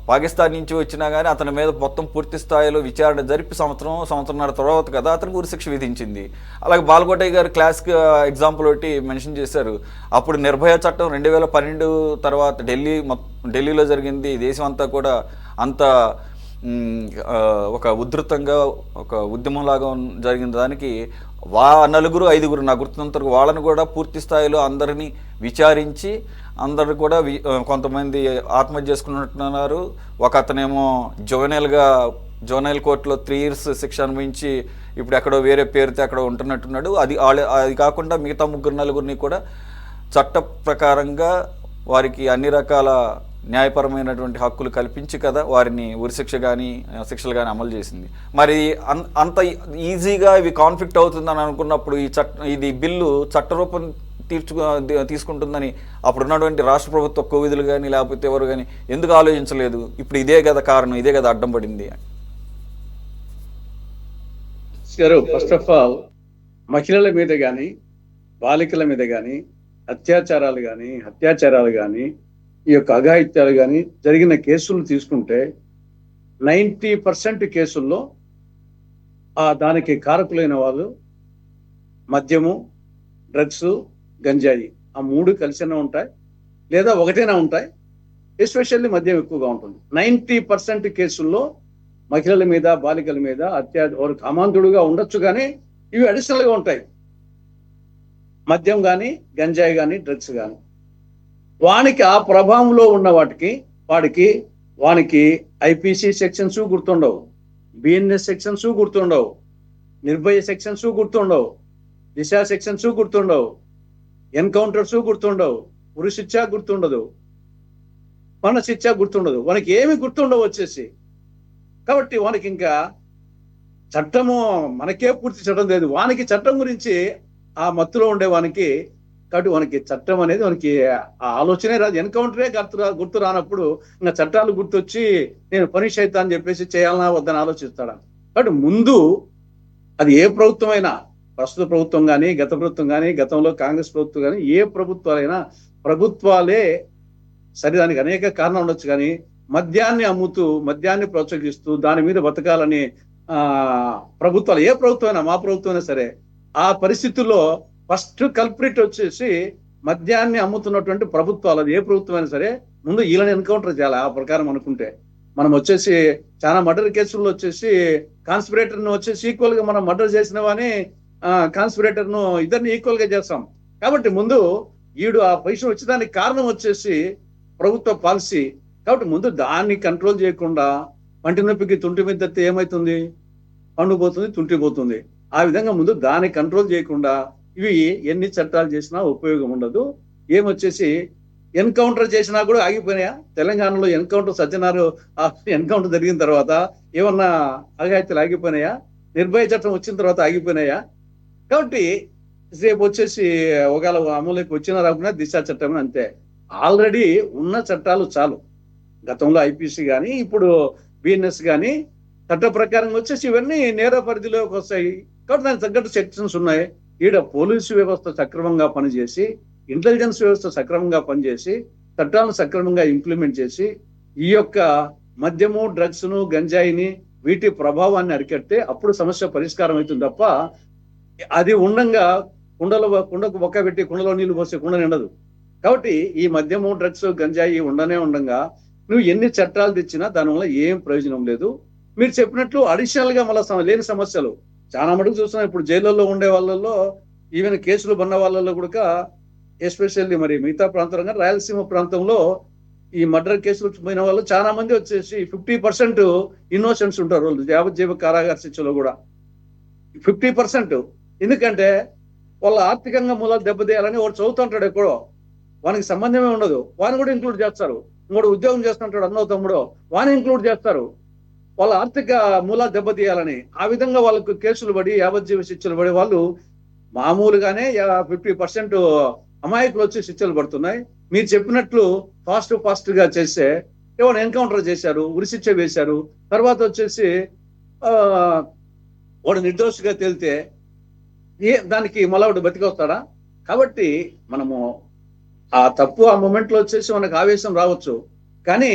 పాకిస్తాన్ నుంచి వచ్చినా కానీ అతని మీద మొత్తం పూర్తి స్థాయిలో విచారణ జరిపి సంవత్సరంన్నర తర్వాత కదా అతనికి ఉరిశిక్ష విధించింది. అలాగే బాలకోటయ్య గారు క్లాసిక్ ఎగ్జాంపుల్ ఒకటి మెన్షన్ చేశారు. అప్పుడు నిర్భయ చట్టం 2012 తర్వాత ఢిల్లీలో జరిగింది. దేశం అంతా కూడా అంత ఒక ఉధృతంగా ఒక ఉద్యమంలాగా జరిగిన దానికి నలుగురు 5గురు నా గుర్తున్నంత వరకు వాళ్ళని కూడా పూర్తి స్థాయిలో అందరినీ విచారించి అందరు కూడా కొంతమంది ఆత్మహత్య చేసుకున్నట్టున్నారు. ఒక అతనేమో జోనైల్ కోర్టులో 3 years శిక్ష అనుభవించి ఇప్పుడు ఎక్కడో వేరే పేరుతో అక్కడ ఉంటున్నట్టున్నాడు. అది కాకుండా మిగతా 3-4 కూడా చట్ట ప్రకారంగా వారికి అన్ని రకాల న్యాయపరమైనటువంటి హక్కులు కల్పించి కదా వారిని ఉరిశిక్ష కానీ శిక్షలు కానీ అమలు చేసింది. మరి అంత ఈజీగా ఇవి కాన్ఫ్లిక్ట్ అవుతుందని అనుకున్నప్పుడు ఇది బిల్లు చట్టరూపం తీసుకుంటుందని అప్పుడున్నటువంటి రాష్ట్ర ప్రభుత్వ కోవిధులు కానీ లేకపోతే ఎవరు కానీ ఎందుకు ఆలోచించలేదు? ఇప్పుడు ఇదే కదా కారణం, ఇదే కదా అడ్డం పడింది. ఫస్ట్ ఆఫ్ ఆల్ మహిళల మీద కానీ బాలికల మీద కానీ అత్యాచారాలు కానీ ఈ యొక్క అఘాయిత్యాలు కానీ జరిగిన కేసులు తీసుకుంటే 90% కేసుల్లో దానికి కారకులైన వాళ్ళు మద్యము, డ్రగ్స్, గంజాయి ఆ 3 కలిసినా ఉంటాయి లేదా ఒకటైనా ఉంటాయి. ఎస్పెషల్లీ మద్యం ఎక్కువగా ఉంటుంది. 90% కేసుల్లో మహిళల మీద బాలికల మీద కామాంధుడుగా ఉండొచ్చు కానీ ఇవి అడిషనల్గా ఉంటాయి. మద్యం కానీ గంజాయి కానీ డ్రగ్స్ కానీ వానికి ఆ ప్రభావంలో ఉన్న వానికి ఐపీసీ సెక్షన్స్ గుర్తుండవు, బిఎన్ఎస్ సెక్షన్స్ గుర్తుండవు, నిర్భయ సెక్షన్స్ గుర్తుండవు, దిశ సెక్షన్స్ గుర్తుండవు, ఎన్కౌంటర్స్ గుర్తుండవు, ఉరి శిక్ష గుర్తుండదు, మన శిక్ష గుర్తుండదు, వానికి ఏమి గుర్తుండవు వచ్చేసి. కాబట్టి వానికి ఇంకా చట్టము మనకే పూర్తి చట్టం లేదు. వానికి చట్టం గురించి ఆ మత్తులో ఉండే వానికి కాబట్టి వానికి చట్టం అనేది వానికి ఆ ఆలోచనే రాదు. ఎన్కౌంటరే గుర్తు రానప్పుడు ఇంకా చట్టాలు గుర్తొచ్చి నేను పనిష్ అవుతా అని చెప్పేసి చేయాలన్నా వద్దని ఆలోచిస్తాడా. కాబట్టి ముందు అది ఏ ప్రభుత్వమైనా ప్రస్తుత ప్రభుత్వం కానీ, గత ప్రభుత్వం కానీ, గతంలో కాంగ్రెస్ ప్రభుత్వం కానీ, ఏ ప్రభుత్వాలైనా ప్రభుత్వాలే సరే, దానికి అనేక కారణాలు ఉండొచ్చు, కానీ మద్యాన్ని అమ్ముతూ, మద్యాన్ని ప్రోత్సహిస్తూ దాని మీద బతకాలని ప్రభుత్వాలు, ఏ ప్రభుత్వమైనా, మా ప్రభుత్వమైనా సరే, ఆ పరిస్థితుల్లో ఫస్ట్ కల్ప్రిట్ వచ్చేసి మద్యాన్ని అమ్ముతున్నటువంటి ప్రభుత్వాలు, అది ఏ ప్రభుత్వమైనా సరే, ముందు వీళ్ళని ఎన్కౌంటర్ చేయాలి. ఆ ప్రకారం అనుకుంటే మనం వచ్చేసి చాలా మర్డర్ కేసుల్లో వచ్చేసి కాన్స్పిరేటర్ను వచ్చేసి ఈక్వల్ గా మనం మర్డర్ చేసిన వాని కాన్స్పిరేటర్ను ఇద్దరిని ఈక్వల్ గా చేస్తాం. కాబట్టి ముందు ఈడు ఆ పొజిషన్ వచ్చేదానికి కారణం వచ్చేసి ప్రభుత్వ పాలసీ. కాబట్టి ముందు దాన్ని కంట్రోల్ చేయకుండా పంటి నొప్పికి తుంటి మీద ఏమవుతుంది, పండుపోతుంది, తుంటిపోతుంది. ఆ విధంగా ముందు దాన్ని కంట్రోల్ చేయకుండా ఇవి ఎన్ని చట్టాలు చేసినా ఉపయోగం ఉండదు. ఏమొచ్చేసి ఎన్కౌంటర్ చేసినా కూడా ఆగిపోయినాయా? తెలంగాణలో ఎన్కౌంటర్ సత్యనారాయణ ఎన్కౌంటర్ జరిగిన తర్వాత ఏమన్నా అఘాయిత్యాలు ఆగిపోయినాయా? నిర్భయ చట్టం వచ్చిన తర్వాత ఆగిపోయినాయా? కాబట్టి రేపు వచ్చేసి ఒకవేళ అమలుకి వచ్చినా రాకుండా దిశ చట్టం అంతే. ఆల్రెడీ ఉన్న చట్టాలు చాలు. గతంలో ఐపీసీ కానీ, ఇప్పుడు బిఎన్ఎస్ కానీ చట్ట ప్రకారం వచ్చేసి ఇవన్నీ నేర పరిధిలోకి వస్తాయి. కాబట్టి దానికి తగ్గట్టు సెక్షన్స్ ఉన్నాయి. ఈడ పోలీసు వ్యవస్థ సక్రమంగా పనిచేసి, ఇంటెలిజెన్స్ వ్యవస్థ సక్రమంగా పనిచేసి, చట్టాలను సక్రమంగా ఇంప్లిమెంట్ చేసి, ఈ యొక్క మద్యము, డ్రగ్స్ ను, గంజాయిని, వీటి ప్రభావాన్ని అరికడితే అప్పుడు సమస్య పరిష్కారం అవుతుంది తప్ప అది ఉండంగా కుండకు బొక్క పెట్టి కుండలో నీళ్లు పోస్తే కుండ నిండదు. కాబట్టి ఈ మద్యము, డ్రగ్స్, గంజాయి ఉండంగా నువ్వు ఎన్ని చట్టాలు తెచ్చినా దానివల్ల ఏం ప్రయోజనం లేదు. మీరు చెప్పినట్లు అడిషనల్ గా మళ్ళీ లేని సమస్యలు చాలా మటుకు చూస్తున్నాం. ఇప్పుడు జైళ్ళల్లో ఉండే వాళ్ళల్లో, ఈవెన్ కేసులు పన్న వాళ్ళల్లో కూడా, ఎస్పెషల్లీ మరి మిగతా ప్రాంతంలో, రాయలసీమ ప్రాంతంలో ఈ మర్డర్ కేసులు పోయిన వాళ్ళు చాలా మంది వచ్చేసి 50% ఇన్నోసెంట్స్ ఉంటారు. వాళ్ళు యావజ్జీవ కారాగార శిక్షలో కూడా 50%. ఎందుకంటే వాళ్ళ ఆర్థికంగా మూలాలు దెబ్బతీయాలని వాడు చదువుతుంటాడు, ఎక్కడో వానికి సంబంధమే ఉండదు, వాని కూడా ఇంక్లూడ్ చేస్తారు. ఇంకోటి ఉద్యోగం చేస్తుంటాడు, అన్నో తమ్ముడో, వాని ఇంక్లూడ్ చేస్తారు. వాళ్ళ ఆర్థిక మూలాలు దెబ్బతీయాలని ఆ విధంగా వాళ్ళకు కేసులు పడి, యావజ్జీవ శిక్షలు పడి, వాళ్ళు మామూలుగానే 50% అమాయకులు వచ్చి శిక్షలు పడుతున్నాయి. మీరు చెప్పినట్లు ఫాస్ట్ గా చేస్తే ఏమైనా ఎన్కౌంటర్ చేశారు, ఉరిశిక్ష వేశారు, తర్వాత వచ్చేసి వాడు నిర్దోషిగా తేలితే దానికి మళ్ళా వాడు బతికొస్తాడా? కాబట్టి మనము ఆ తప్పు ఆ మూమెంట్ లో వచ్చేసి మనకు ఆవేశం రావచ్చు, కానీ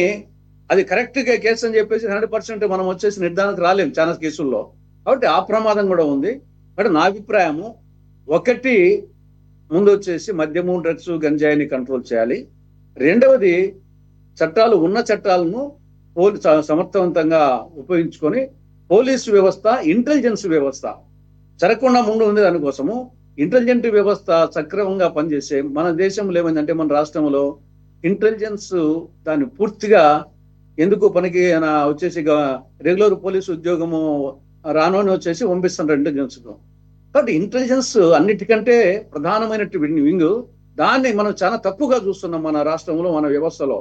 అది కరెక్ట్ గా కేసు అని చెప్పేసి 100% మనం వచ్చేసి నిర్ధారణకు రాలేము చాలా కేసుల్లో. కాబట్టి ఆ ప్రమాదం కూడా ఉంది. అంటే నా అభిప్రాయము, ఒకటి ముందు వచ్చేసి మద్యము, డ్రగ్స్, గంజాయిని కంట్రోల్ చేయాలి. రెండవది చట్టాలు, ఉన్న చట్టాలను సమర్థవంతంగా ఉపయోగించుకొని పోలీసు వ్యవస్థ, ఇంటెలిజెన్స్ వ్యవస్థ జరగకుండా ముందు ఉంది. దానికోసము ఇంటెలిజెంట్ వ్యవస్థ సక్రమంగా పనిచేసే మన దేశంలో ఏమైందంటే, మన రాష్ట్రంలో ఇంటెలిజెన్స్ దాన్ని పూర్తిగా ఎందుకు పనికి వచ్చేసి రెగ్యులర్ పోలీసు ఉద్యోగము రానోని వచ్చేసి పంపిస్తున్నారు ఇంటెలిజెన్స్. కాబట్టి ఇంటెలిజెన్స్ అన్నిటికంటే ప్రధానమైనటువంటి వింగ్, దాన్ని మనం చాలా తప్పుగా చూస్తున్నాం మన రాష్ట్రంలో, మన వ్యవస్థలో.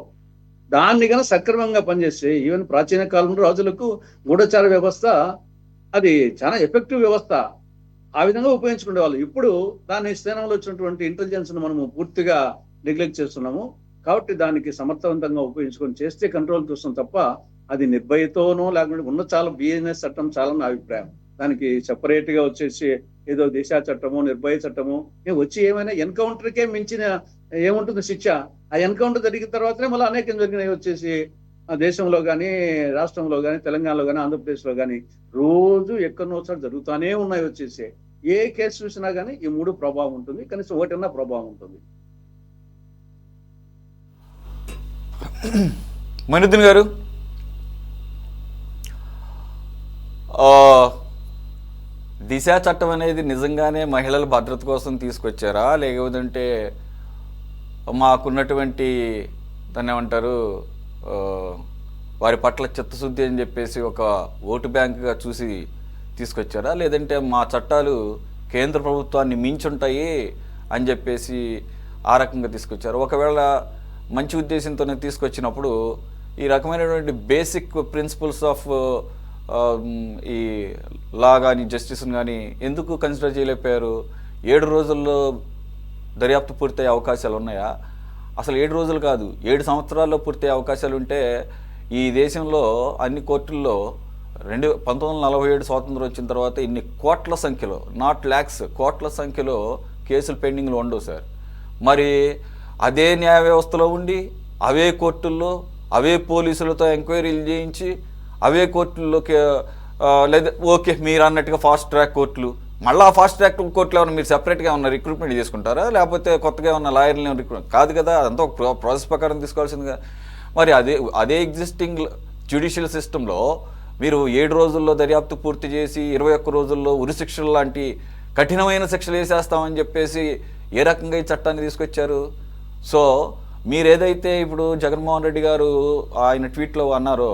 దాన్ని కనుక సక్రమంగా పనిచేస్తే, ఈవెన్ ప్రాచీన కాలంలో రాజులకు గూఢచార వ్యవస్థ అది చాలా ఎఫెక్టివ్ వ్యవస్థ, ఆ విధంగా ఉపయోగించుకునే వాళ్ళు. ఇప్పుడు దాని స్థానంలో వచ్చినటువంటి ఇంటెలిజెన్స్ ను మనము పూర్తిగా నెగ్లెక్ట్ చేస్తున్నాము. కాబట్టి దానికి సమర్థవంతంగా ఉపయోగించుకొని చేస్తే కంట్రోల్ చూస్తాం తప్ప అది నిర్భయతోనో లేకుంటే ఉన్న చాలా బిఎన్ఎస్ చట్టం చాలా నా అభిప్రాయం. దానికి సెపరేట్ గా వచ్చేసి ఏదో దిశ చట్టము, నిర్భయ చట్టము వచ్చి ఏమైనా ఎన్కౌంటర్కే మించిన ఏముంటుంది శిక్ష? ఆ ఎన్కౌంటర్ జరిగిన తర్వాతనే మళ్ళీ అనేకం జరిగినాయి వచ్చేసి దేశంలో కానీ, రాష్ట్రంలో కానీ, తెలంగాణలో కానీ, ఆంధ్రప్రదేశ్లో కానీ రోజు ఎక్కడనో చోట జరుగుతూనే ఉన్నాయి. వచ్చేసి ఏ కేసు చూసినా కానీ ఈ మూడు ప్రభావం ఉంటుంది, కనీసం ఒకటన్నా ప్రభావం ఉంటుంది. మనుద్దీన్ గారు, దిశ చట్టం అనేది నిజంగానే మహిళల భద్రత కోసం తీసుకొచ్చారా, లేకపోతే మాకున్నటువంటి దాన్ని ఏమంటారు వారి పట్ల చిత్తశుద్ధి అని చెప్పేసి ఒక ఓటు బ్యాంకుగా చూసి తీసుకొచ్చారా, లేదంటే మా చట్టాలు కేంద్ర ప్రభుత్వాన్ని మించుంటాయి అని చెప్పేసి ఆ రకంగా తీసుకొచ్చారు? ఒకవేళ మంచి ఉద్దేశంతోనే తీసుకొచ్చినప్పుడు ఈ రకమైనటువంటి బేసిక్ ప్రిన్సిపల్స్ ఆఫ్ ఈ లా కానీ, జస్టిస్ని కానీ ఎందుకు కన్సిడర్ చేయలేకపోయారు? 7 రోజుల్లో దర్యాప్తు పూర్తయ్యే అవకాశాలు ఉన్నాయా? అసలు 7 రోజులు కాదు, 7 సంవత్సరాల్లో పూర్తయ్యే అవకాశాలు ఉంటే ఈ దేశంలో అన్ని కోర్టుల్లో 1947 స్వాతంత్రం వచ్చిన తర్వాత ఇన్ని కోట్ల సంఖ్యలో, నాట్ ల్యాక్స్, కోట్ల సంఖ్యలో కేసులు పెండింగ్లో ఉండవు సార్. మరి అదే న్యాయ వ్యవస్థలో ఉండి అవే కోర్టుల్లో అవే పోలీసులతో ఎంక్వైరీలు చేయించి అవే కోర్టుల్లోకి లేదా ఓకే మీరు అన్నట్టుగా ఫాస్ట్ ట్రాక్ కోర్టులు, మళ్ళీ ఆ ఫాస్ట్ ట్రాక్ కోర్టులో ఏమన్నా మీరు సెపరేట్గా ఏమన్నా రిక్రూట్మెంట్ చేసుకుంటారా, లేకపోతే కొత్తగా ఏమన్నా లాయర్ని రిక్రూట్ కాదు కదా, అదంతా ఒక ప్రాసెస్ ప్రకారం తీసుకోవాల్సిందిగా. మరి అదే ఎగ్జిస్టింగ్ జ్యుడిషియల్ సిస్టంలో మీరు 7 రోజుల్లో దర్యాప్తు పూర్తి చేసి 21 రోజుల్లో ఉరిశిక్షలు లాంటి కఠినమైన శిక్షలు వేసేస్తామని చెప్పేసి ఏ రకంగా ఈ చట్టాన్ని తీసుకొచ్చారు? సో మీరేదైతే ఇప్పుడు జగన్మోహన్ రెడ్డి గారు ఆయన ట్వీట్లో అన్నారో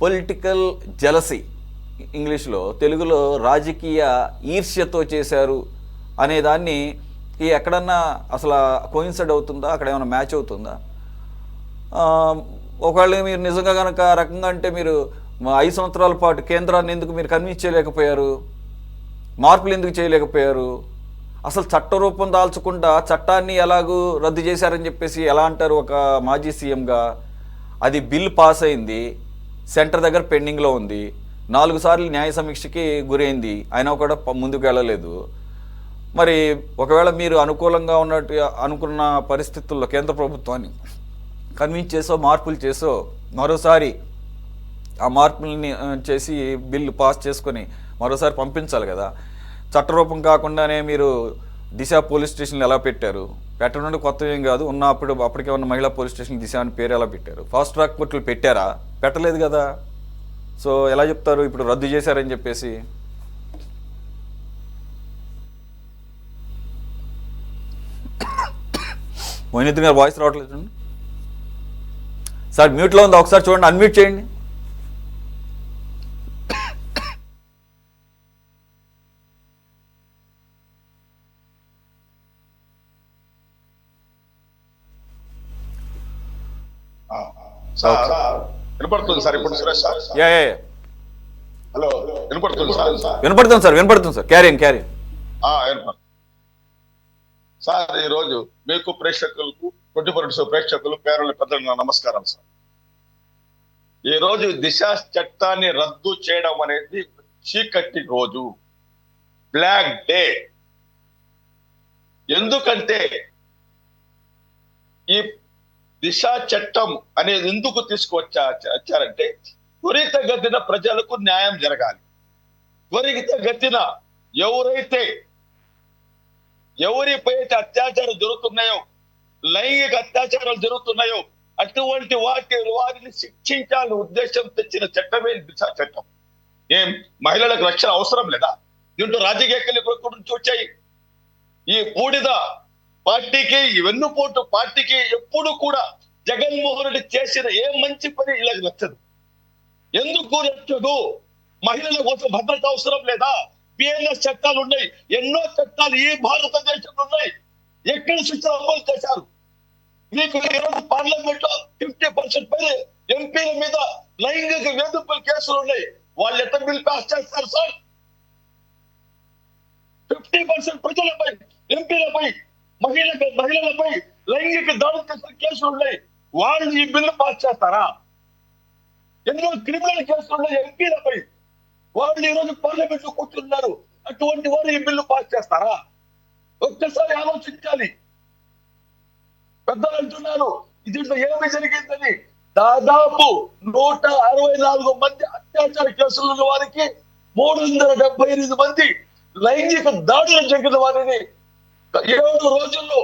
పొలిటికల్ జెలసీ, ఇంగ్లీష్లో, తెలుగులో రాజకీయ ఈర్ష్యతో చేశారు అనేదాన్ని ఎక్కడన్నా అసలు కోయిన్సైడ్ అవుతుందా, అక్కడ ఏమైనా మ్యాచ్ అవుతుందా? ఒకవేళ మీరు నిజంగా కనుక ఆ రకంగా అంటే మీరు 5 సంవత్సరాల పాటు కేంద్రాన్ని ఎందుకు మీరు కన్విన్స్ చేయలేకపోయారు, మార్పులు ఎందుకు చేయలేకపోయారు? అసలు చట్టరూపం దాల్చకుండా చట్టాన్ని ఎలాగూ రద్దు చేశారని చెప్పేసి ఎలా అంటారు ఒక మాజీ సీఎంగా? అది బిల్ పాస్ అయింది, సెంటర్ దగ్గర పెండింగ్లో ఉంది, 4 సార్లు న్యాయ సమీక్షకి గురైంది, అయినా కూడా ముందుకు వెళ్ళలేదు. మరి ఒకవేళ మీరు అనుకూలంగా అనుకున్న పరిస్థితుల్లో కేంద్ర ప్రభుత్వాన్ని కన్విన్స్ చేసో మార్పులు చేసో మరోసారి ఆ మార్పుల్ని చేసి బిల్లు పాస్ చేసుకొని మరోసారి పంపించాలి కదా. చట్టరూపం కాకుండానే మీరు దిశ పోలీస్ స్టేషన్లు ఎలా పెట్టారు? పెట్టడం కొత్త ఏం కాదు, అప్పటికే ఉన్న మహిళా పోలీస్ స్టేషన్ దిశ అని పేరు ఎలా పెట్టారు? ఫాస్ట్ ట్రాక్ కోర్టులు పెట్టారా? పెట్టలేదు కదా. సో ఎలా చెప్తారు ఇప్పుడు రద్దు చేశారని చెప్పేసి? మోహినిద్దీన్ గారు వాయిస్ రావట్లేదు చూడండి సార్, మ్యూట్లో ఉంది, ఒకసారి చూడండి, అన్మ్యూట్ చేయండి. వినపడుతుంది సార్ ఇప్పుడు సురేష్ సార్? హలో, వినపడుతుంది సార్? వినపడుతుంది సార్. క్యారీ సార్, ఈ రోజు మీకు ప్రేక్షకులకు, 24 ప్రేక్షకులు, పేరుల పెద్దలు నమస్కారం సార్. ఈ రోజు దిశ చట్టాన్ని రద్దు చేయడం అనేది చీకటి రోజు, బ్లాక్ డే. ఎందుకంటే ఈ దిశ చట్టం అనేది ఎందుకు తీసుకువచ్చారంటే త్వరితగతిన ప్రజలకు న్యాయం జరగాలి. త్వరితగతిన ఎవరిపై అత్యాచారాలు జరుగుతున్నాయో, లైంగిక అత్యాచారాలు జరుగుతున్నాయో అటువంటి వారిని శిక్షించాలని ఉద్దేశం తెచ్చిన చట్టమే దిశ చట్టం. ఏం మహిళలకు రక్షణ అవసరం లేదా? దీంట్లో రాజకీయ నుంచి వచ్చాయి. ఈ బూడిద పార్టీకి, ఈ వెన్నుపోటు పార్టీకి ఎప్పుడు కూడా జగన్మోహన్ రెడ్డి చేసిన ఏ మంచి పని ఇలా నచ్చదు. ఎందుకు నచ్చదు? మహిళల కోసం భద్రత అవసరం లేదా? పిఎన్ఎస్ చట్టాలు ఉన్నాయి, ఎన్నో చట్టాలు ఈ భారతదేశంలో ఉన్నాయి. ఎక్కడ శిక్షణ అమలు చేశారు? మీకు ఈరోజు పార్లమెంట్ లో 50% పైన ఎంపీల మీద లైంగిక వేధింపుల కేసులు ఉన్నాయి. వాళ్ళు ఎట్లా బిల్ పాస్ చేస్తారు సార్? 50% ప్రజలపై, ఎంపీలపై, మహిళలపై లైంగిక దాడి చేసిన కేసులు ఉన్నాయి. వాళ్ళు ఈ బిల్లు పాస్ చేస్తారా? ఎన్నో క్రిమినల్ కేసులు ఉన్నాయి ఎంపీలపై, వాళ్ళు ఈరోజు పార్లమెంట్ లో కూర్చున్నారు. అటువంటి వారు ఈ బిల్లు పాస్ చేస్తారా? ఒక్కసారి ఆలోచించాలి. పెద్దలు అంటున్నారు దీంట్లో ఏమి జరిగిందని. దాదాపు 164 మంది అత్యాచార కేసులు ఉన్న వారికి, 378 మంది లైంగిక దాడులు జరిగిన వారిని 7 రోజుల్లో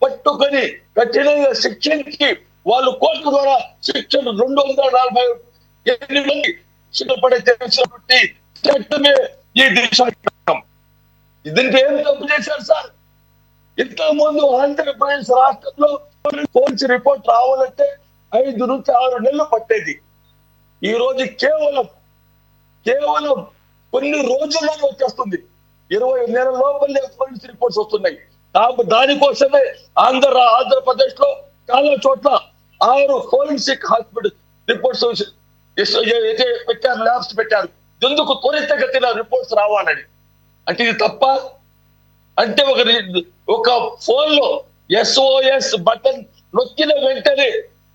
పట్టుకొని కఠినంగా శిక్షణకి వాళ్ళు కోర్టు ద్వారా శిక్షణ 248 మంది శిక్షణ పడే చేసినటువంటి చట్టమే ఈ దిశ చట్టం. దీనికి ఏం తప్పు చేశారు సార్? ఇంతకు ముందు ఆంధ్రప్రదేశ్ రాష్ట్రంలో పోలీసు రిపోర్ట్ రావాలంటే 5 నుంచి 6 నెలలు పట్టేది. ఈ రోజు కేవలం కొన్ని రోజుల్లోనే వచ్చేస్తుంది. 20 నెలల లోపలే పోలీసు రిపోర్ట్స్ వస్తున్నాయి. కాబట్టి దానికోసమే ఆంధ్రప్రదేశ్ లో చాలా చోట్ల 6 ఫోరెన్సిక్ హాస్పిటల్ రిపోర్ట్స్ పెట్టారు, ల్యాబ్స్ పెట్టారు. ఎందుకు? త్వరితగతిన రిపోర్ట్స్ రావాలని. అంటే ఇది తప్ప? అంటే ఒక ఫోన్ లో SOS బటన్ నొక్కిన వెంటనే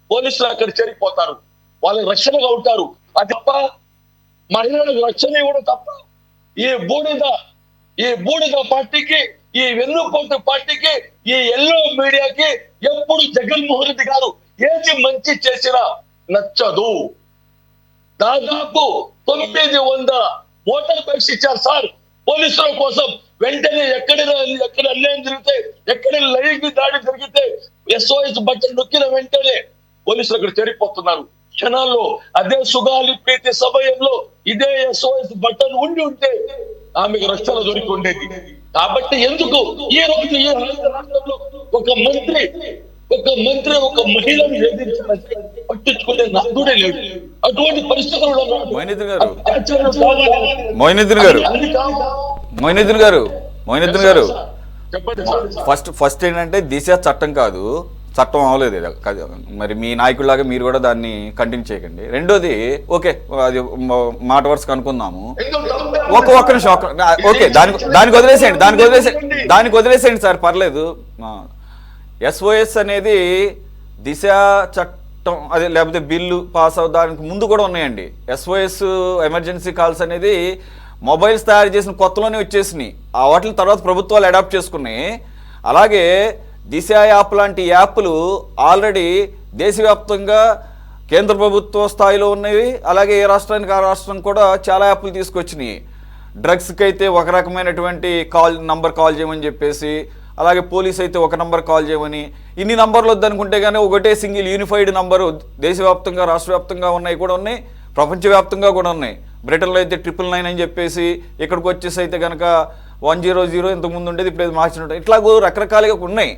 పోలీసులు అక్కడ చేరిపోతారు, వాళ్ళకి రక్షణగా ఉంటారు. అది తప్ప మహిళలకు రక్షణ ఇవ్వడం తప్ప ఈ బూడిద పార్టీకి, ఈ వెన్నుపోటు పార్టీకి, ఈ ఎల్లో మీడియాకి ఎప్పుడు జగన్మోహన్ రెడ్డి గారు ఏది మంచి చేసినా నచ్చదు. దాదాపు 900 మోటార్ బైక్స్ ఇచ్చారు సార్ పోలీసుల కోసం. వెంటనే ఎక్కడ అన్యాయం జరిగితే, ఎక్కడ లైంగిక దాడి జరిగితే SOS బటన్ నొక్కిన వెంటనే పోలీసులు అక్కడ చేరిపోతున్నారు క్షణాల్లో. అదే సుగాలి ప్రీతి సమయంలో ఇదే SOS బటన్ ఉంటే ఆమెకు రక్షణ దొరికి ఉండేది. కాబట్టి ఎందుకు ఈ రోజు ఈ రాష్ట్రంలో ఒక మంత్రి ఒక మహిళను వేధించాలంటే పట్టించుకునే నాదుడే లేడు. అటువంటి పరిస్థితుల్లో మొయినుద్దీన్ గారు చెప్పండి సార్. ఫస్ట్ ఏంటంటే దిశ చట్టం కాదు, చట్టం అవ్వలేదు ఇది. మరి మీ నాయకుడిలాగా మీరు కూడా దాన్ని కంటిన్యూ చేయకండి. రెండోది ఓకే, అది మాట వరుసకు అనుకుందాము. ఒక్క నిమిషం ఓకే, దానికి వదిలేసేయండి సార్, పర్లేదు. SOS అనేది దిశ చట్టం అదే లేకపోతే బిల్లు పాస్ అవడానికి ముందు కూడా ఉన్నాయండి. SOS ఎమర్జెన్సీ కాల్స్ అనేది మొబైల్స్ తయారు చేసిన కొత్తలోనే వచ్చేసినాయి. ఆ వాటిని తర్వాత ప్రభుత్వాలు అడాప్ట్ చేసుకున్నాయి. అలాగే దిశ యాప్ లాంటి యాప్లు ఆల్రెడీ దేశవ్యాప్తంగా కేంద్ర ప్రభుత్వ స్థాయిలో ఉన్నవి. అలాగే ఏ రాష్ట్రానికి ఆ రాష్ట్రం కూడా చాలా యాప్లు తీసుకొచ్చినాయి. డ్రగ్స్కి అయితే ఒక రకమైనటువంటి నంబర్ కాల్ చేయమని చెప్పేసి, అలాగే పోలీస్ అయితే ఒక నంబర్ కాల్ చేయమని, ఇన్ని నంబర్లు వద్దనుకుంటే కానీ ఒకటే సింగిల్ యూనిఫైడ్ నంబరు దేశవ్యాప్తంగా రాష్ట్ర వ్యాప్తంగా ఉన్నాయి కూడా ఉన్నాయి, ప్రపంచవ్యాప్తంగా కూడా ఉన్నాయి. బ్రిటన్లో అయితే 999 అని చెప్పేసి, ఇక్కడికి వచ్చేసి అయితే కనుక 100 ఇంతకుముందు ఉండేది, ఇప్పుడు మార్చినట్టు ఇట్లాగూ రకరకాలుగా ఉన్నాయి.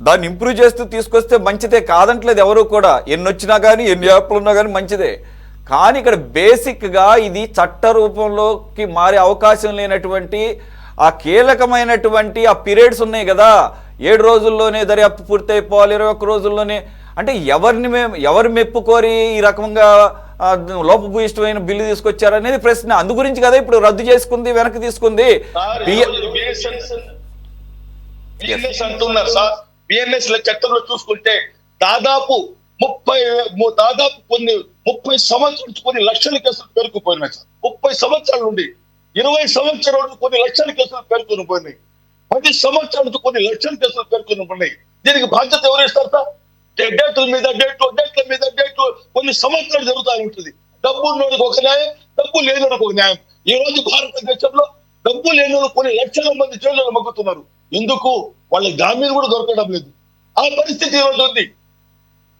దాన్ని ఇంప్రూవ్ చేస్తూ తీసుకొస్తే మంచిదే, కాదంటలేదు ఎవరు కూడా. ఎన్ని వచ్చినా కానీ ఎన్ని యాప్లు ఉన్నా కానీ మంచిదే. కానీ ఇక్కడ బేసిక్గా ఇది చట్ట రూపంలోకి మారే అవకాశం లేనటువంటి ఆ కీలకమైనటువంటి ఆ పీరియడ్స్ ఉన్నాయి కదా, 7 రోజుల్లోనే దర్యాప్తు పూర్తి అయిపోవాలి, 21 రోజుల్లోనే అంటే ఎవరు మెప్పుకోరి ఈ రకంగా లోపభూయిష్టమైన బిల్లు తీసుకొచ్చారనేది ప్రశ్న. అందు గురించి కదా ఇప్పుడు రద్దు చేసుకుంది, వెనక్కి తీసుకుంది. అంటున్నారు సార్. బిఎన్ఎస్ చట్టంలో చూసుకుంటే దాదాపు 30 సంవత్సరాల నుంచి కొన్ని లక్షల కేసులు పేరుకుపోయినాయి సార్. 30 సంవత్సరాల నుండి 20 సంవత్సరాల నుంచి కొన్ని లక్షల కేసులు పేర్కొని పోయినాయి. 10 సంవత్సరాల నుంచి కొన్ని లక్షల కేసులు పేర్కొని పోయినాయి. దీనికి బాధ్యత ఎవరు ఇస్తారు సార్? డేట్ల మీద డేట్లు కొన్ని సంవత్సరాలు జరుగుతూ ఉంటుంది. డబ్బు ఉన్నోడికి ఒక న్యాయం, డబ్బు లేనోడికి ఒక న్యాయం. ఈ రోజు భారతదేశంలో డబ్బు లేనోడు కొన్ని లక్షల మంది జైల్లో మగ్గుతున్నారు. ఎందుకు? వాళ్ళ జామీన్ కూడా దొరకడం లేదు. ఆ పరిస్థితి ఈ రోజు ఉంది.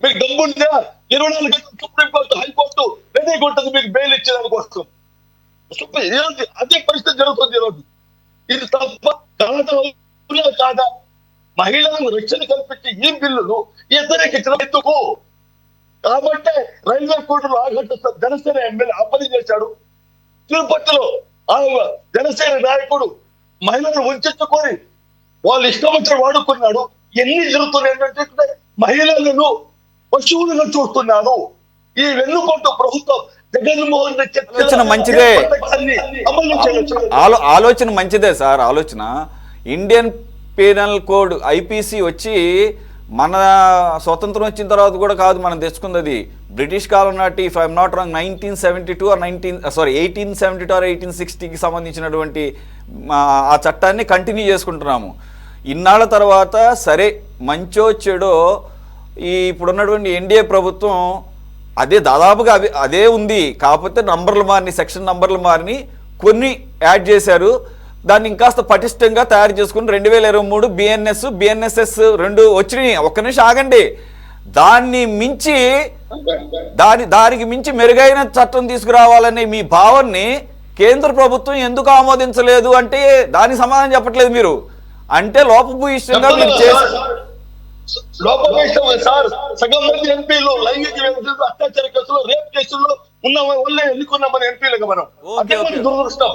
మీకు డబ్బు ఉందా 24 గంటలు సుప్రీంకోర్టు, హైకోర్టు రెడీ ఉంటుంది మీకు బెయిల్ ఇచ్చేదాని కోసం. అదే పరిస్థితి జరుగుతుంది ఈరోజు. ఇది తప్ప కాదా? మహిళలకు రక్షణ కల్పించి ఈ బిల్లును వ్యతిరేకించడం ఎందుకు? కాబట్టి రైల్వే కోర్టులో ఆగట్టు జనసేన ఎమ్మెల్యే అప్పని చేశాడు. తిరుపతిలో ఆ జనసేన నాయకుడు మహిళలను ఉంచుకొని వాళ్ళు ఇష్టం వచ్చి వాడుకున్నాడు. ఎన్ని జరుగుతున్నాయి? మహిళలను పశువులుగా చూస్తున్నారు. ఈ వెన్నుకోట ప్రభుత్వం జగన్మోహన్ రెడ్డి ఆలోచన మంచిదే, ఆలోచన మంచిదే సార్. ఆలోచన ఇండియన్ పీనల్ కోడ్ IPC వచ్చి మన స్వతంత్రం వచ్చిన తర్వాత కూడా కాదు మనం తెచ్చుకుంది. అది బ్రిటిష్ కాలం నాటి, if I'm not wrong 1872 or 1860కి సంబంధించినటువంటి ఆ చట్టాన్ని కంటిన్యూ చేసుకుంటున్నాము. ఇన్నాళ్ళ తర్వాత సరే మంచో చెడో ఇప్పుడున్నటువంటి NDA ప్రభుత్వం అదే దాదాపుగా అదే ఉంది. కాకపోతే నంబర్లు మారిని, సెక్షన్ నంబర్లు మారిని, కొన్ని యాడ్ చేశారు. దాన్ని ఇంకాస్త పటిష్టంగా తయారు చేసుకుని 2023 BNSS 2 వచ్చినాయి. ఒక్క నిమిషం ఆగండి. దానికి మించి మెరుగైన చట్టం తీసుకురావాలనే మీ భావాన్ని కేంద్ర ప్రభుత్వం ఎందుకు ఆమోదించలేదు అంటే దానికి సమాధానం చెప్పట్లేదు మీరు. అంటే లోపభూయిష్టంగా మీరు చేసి సార్ సగం మంది ఎంపీలు లైంగిక అత్యాచార కేసులో, రేప్ కేసుల్లో ఉన్న వల్లే ఎన్నుకున్నామని ఎంపీలుగా మనం. దురదృష్టం.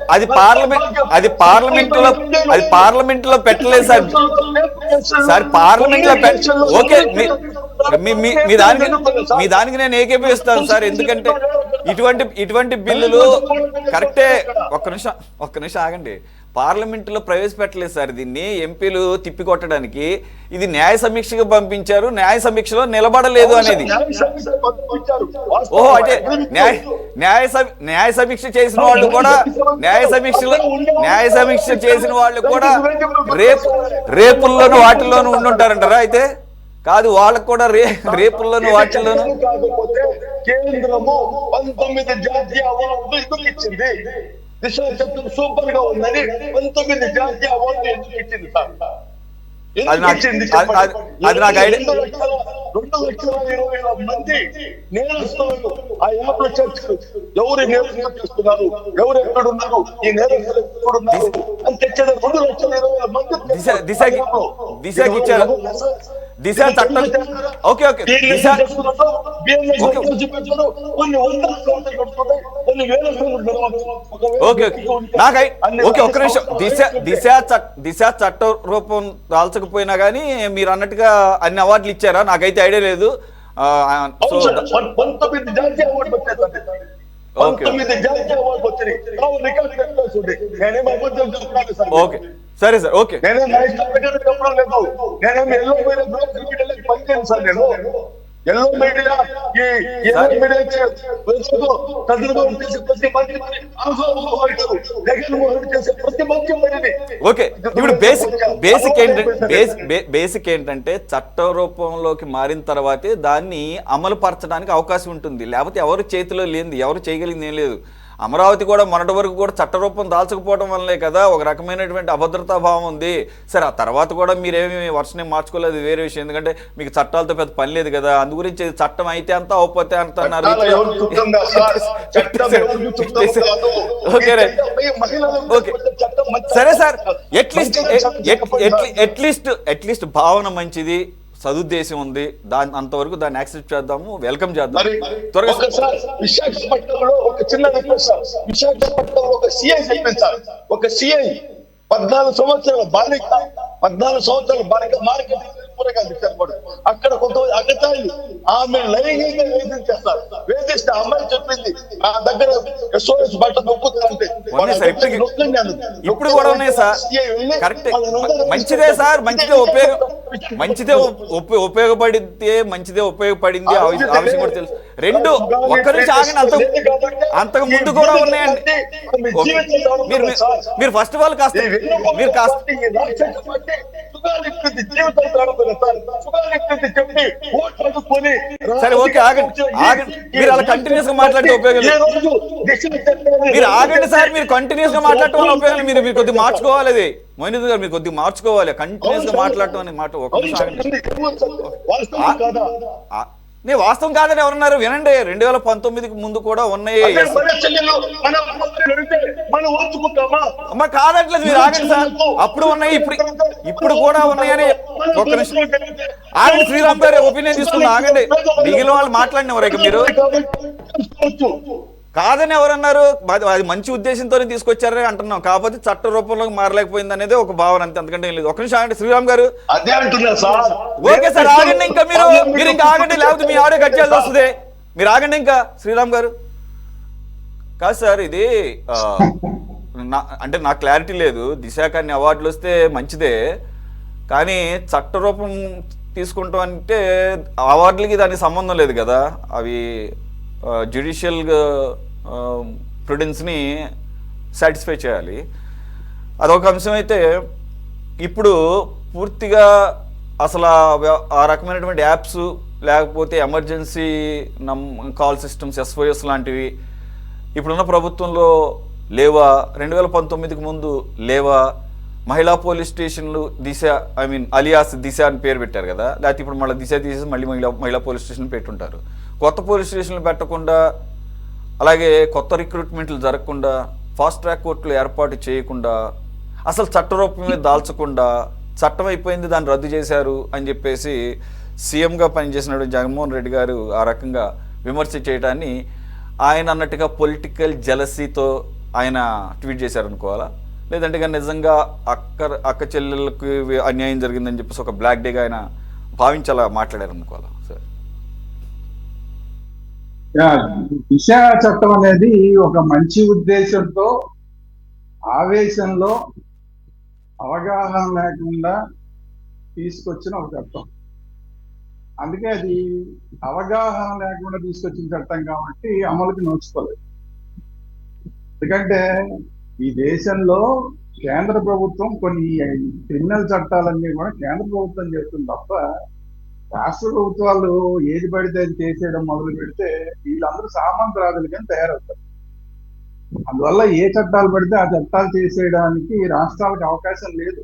అది పార్లమెంట్ లో పెట్టలేదు సార్. పార్లమెంట్ లో ఓకే, మీ దానికి నేను ఏకీభవిస్తాను సార్. ఎందుకంటే ఇటువంటి బిల్లులు కరెక్టే. ఒక్క నిమిషం ఆగండి. పార్లమెంటులో ప్రవేశపెట్టలేదు సార్ దీన్ని, ఎంపీలు తిప్పికొట్టడానికి. ఇది న్యాయ సమీక్షకు పంపించారు, న్యాయ సమీక్షలో నిలబడలేదు అనేది. ఓహో, అంటే న్యాయ సమీక్ష చేసిన వాళ్ళు కూడా న్యాయ సమీక్ష చేసిన వాళ్ళు కూడా రేపుల్లోనూ వాటిల్లోనూ ఉండుంటారంటారా? అయితే కాదు, వాళ్ళకు కూడా రేపుల్లోనూ వాటిల్లోనూ. కేంద్రము 19 జాతీయ అవార్డులు ఎందుకు ఇచ్చింది? దిశ చట్టం సూపర్ గా ఉందని 19 జాతీయ అవార్డులు ఎందుకు ఇచ్చింది సార్? అది నాకు ఐడియా. 2,20,000 మంది నేరస్తులు ఆ యాప్ లో చర్చలు, ఎవరు నేరస్తులు చేస్తున్నారు, ఎవరు ఎక్కడున్నారు, ఈ నేరస్తులు ఎక్కడున్నారు అని తెచ్చేది 2,20,000 మంది. దిశకి ఇచ్చారు, దిశ చట్టం. ఓకే ఓకే, దిశ ఓకే ఓకే, ఒక్క నిమిషం. దిశ చట్ట రూపం దాల్చకపోయినా కానీ మీరు అన్నట్టుగా అన్ని అవార్డులు ఇచ్చారా? నాకైతే ఐడియా లేదు. ఓకే సరే సార్, ఓకే. నేనేం చెప్పడం లేదు, నేనేం ఎల్లో మీడియా పనిచేయను సార్. నేను ఎల్లో మీడియా ఓకే. ఇప్పుడు బేసిక్ ఏంటంటే చట్ట రూపంలోకి మారిన తర్వాతే దాన్ని అమలు పరచడానికి అవకాశం ఉంటుంది. లేకపోతే ఎవరు చేతిలో లేనిది, ఎవరు చేయగలిగింది ఏం లేదు. అమరావతి కూడా మొన్నటి వరకు కూడా చట్టరూపం దాల్చకపోవడం వల్లే కదా ఒక రకమైనటువంటి అభద్రతా భావం ఉంది. సరే, ఆ తర్వాత కూడా మీరేమి వర్షనే మార్చుకోలేదు, వేరే విషయం. ఎందుకంటే మీకు చట్టాలతో పెద్ద పని లేదు కదా, అందు గురించి చట్టం అయితే అంతా అవుపోతే అంత అన్నారు. సరే సార్, ఎట్లీస్ట్ భావన మంచిది, సదుద్దేశం ఉంది, అంతవరకు దాన్ని యాక్సెప్ట్ చేద్దాము, వెల్కమ్ చేద్దాం. త్వరగా విశాఖపట్నంలో ఒక చిన్న రిక్వెస్ట్ సార్. విశాఖపట్నంలో ఒక సిఐ చెప్పింది సార్, ఒక సిఐ 14 సంవత్సరాల బాలిక మార్కెట్ అక్కడ కొంతమంది అగతాయిలు ఆమె లైంగికంగా వేధించేస్తారు. వేధిస్తే అమ్మాయి చెప్పింది, నా దగ్గర SOS బట్ట నొక్కుతుంటే ఇప్పుడు కూడా ఉన్నాయి సార్. కరెక్ట్, మంచిదే సార్, మంచిదే ఉపయోగపడింది ఆ విషయం కూడా తెలుసు. రెండు ఒక్క నుంచి ఆగండి, అంతకు ముందు కూడా ఉన్నాయండి. మీరు ఫస్ట్ ఆఫ్ ఆల్ సరే ఓకే, ఆగండి. మీరు అలా కంటిన్యూస్ గా మాట్లాడితే ఉపయోగం లేదు. మీరు ఆగండి సార్, మీరు కంటిన్యూస్ గా మాట్లాడటం వల్ల ఉపయోగం. మీరు కొద్దిగా మార్చుకోవాలి. అది మోయినుద్దీన్ గారు, మీరు కొద్దిగా మార్చుకోవాలి. కంటిన్యూస్ గా మాట్లాడటం అనే మాట నేను వాస్తవం కాదని ఎవరన్నారు? వినండి, 2019కి ముందు కూడా ఉన్నాయి. అమ్మ కాదట్లేదు, మీరు ఆగండి సార్. అప్పుడు ఉన్నాయి, ఇప్పుడు కూడా ఉన్నాయని ఒక్క నిమిషం ఆగండి. శ్రీరామ్ గారు ఒపీనియన్ తీసుకున్నా, ఆగండి. మిగిలిన వాళ్ళు మాట్లాడినవారు ఇక మీరు కాదని ఎవరన్నారు? అది మంచి ఉద్దేశంతోనే తీసుకొచ్చారని అంటున్నాం. కాకపోతే చట్ట రూపంలోకి మారలేకపోయింది అనేది ఒక భావన, అంతే, అంతకంటే ఏం లేదు. ఒక నిమిషం ఆగండి శ్రీరామ్ గారు. ఓకే సార్, ఆగండి. ఇంకా మీరు ఇంకా ఆగండి, లేకపోతే మీ ఆడియో కట్ చేయాల్సి వస్తుంది. మీరు ఆగండి ఇంకా శ్రీరామ్ గారు. కాదు సార్, ఇది అంటే నాకు క్లారిటీ లేదు. దిశాకి అన్ని అవార్డులు వస్తే మంచిదే, కానీ చట్ట రూపం తీసుకుంటాం అంటే అవార్డులకి దానికి సంబంధం లేదు కదా. అవి జ్యుడిషియల్ ప్రుడెన్స్ని సాటిస్ఫై చేయాలి. అదొక అంశం. అయితే ఇప్పుడు పూర్తిగా అసలు ఆ రకమైనటువంటి యాప్స్, లేకపోతే ఎమర్జెన్సీ కాల్ సిస్టమ్స్, SOS లాంటివి ఇప్పుడున్న ప్రభుత్వంలో లేవా? 2019కి ముందు లేవా? మహిళా పోలీస్ స్టేషన్లు దిశ, అలియాస్ దిశ అని పేరు పెట్టారు కదా, లేకపోతే ఇప్పుడు మళ్ళీ దిశ తీసేసి మళ్ళీ మహిళా పోలీస్ స్టేషన్ పెట్టుంటారు. కొత్త పోలీస్ స్టేషన్లు పెట్టకుండా, అలాగే కొత్త రిక్రూట్మెంట్లు జరగకుండా, ఫాస్ట్ ట్రాక్ కోర్టులు ఏర్పాటు చేయకుండా, అసలు చట్టరూపం మీద దాల్చకుండా, చట్టం అయిపోయింది దాన్ని రద్దు చేశారు అని చెప్పేసి సీఎంగా పనిచేసినటువంటి జగన్మోహన్ రెడ్డి గారు ఆ రకంగా విమర్శ చేయడాన్ని ఆయన అన్నట్టుగా పొలిటికల్ జెలసీతో ఆయన ట్వీట్ చేశారనుకోవాలా? లేదంటే కానీ నిజంగా అక్క చెల్లెళ్ళకి అన్యాయం జరిగిందని చెప్పేసి ఒక బ్లాక్ డేగా ఆయన భావించాలా మాట్లాడారనుకోవాలా సార్? దిశ చట్టం అనేది ఒక మంచి ఉద్దేశంతో ఆవేశంలో అవగాహన లేకుండా తీసుకొచ్చిన ఒక చట్టం. అందుకే అది అవగాహన లేకుండా తీసుకొచ్చిన చట్టం కాబట్టి అమలుకి నోచుకోలేదు. ఎందుకంటే ఈ దేశంలో కేంద్ర ప్రభుత్వం కొన్ని క్రిమినల్ చట్టాలన్నీ కూడా కేంద్ర ప్రభుత్వం చేస్తుంది తప్ప రాష్ట్ర ప్రభుత్వాలు ఏది పడితే అది చేసేయడం మొదలు పెడితే వీళ్ళందరూ సామంతరాజులుగా తయారవుతారు. అందువల్ల ఏ చట్టాలు పడితే ఆ చట్టాలు చేసేయడానికి రాష్ట్రాలకు అవకాశం లేదు.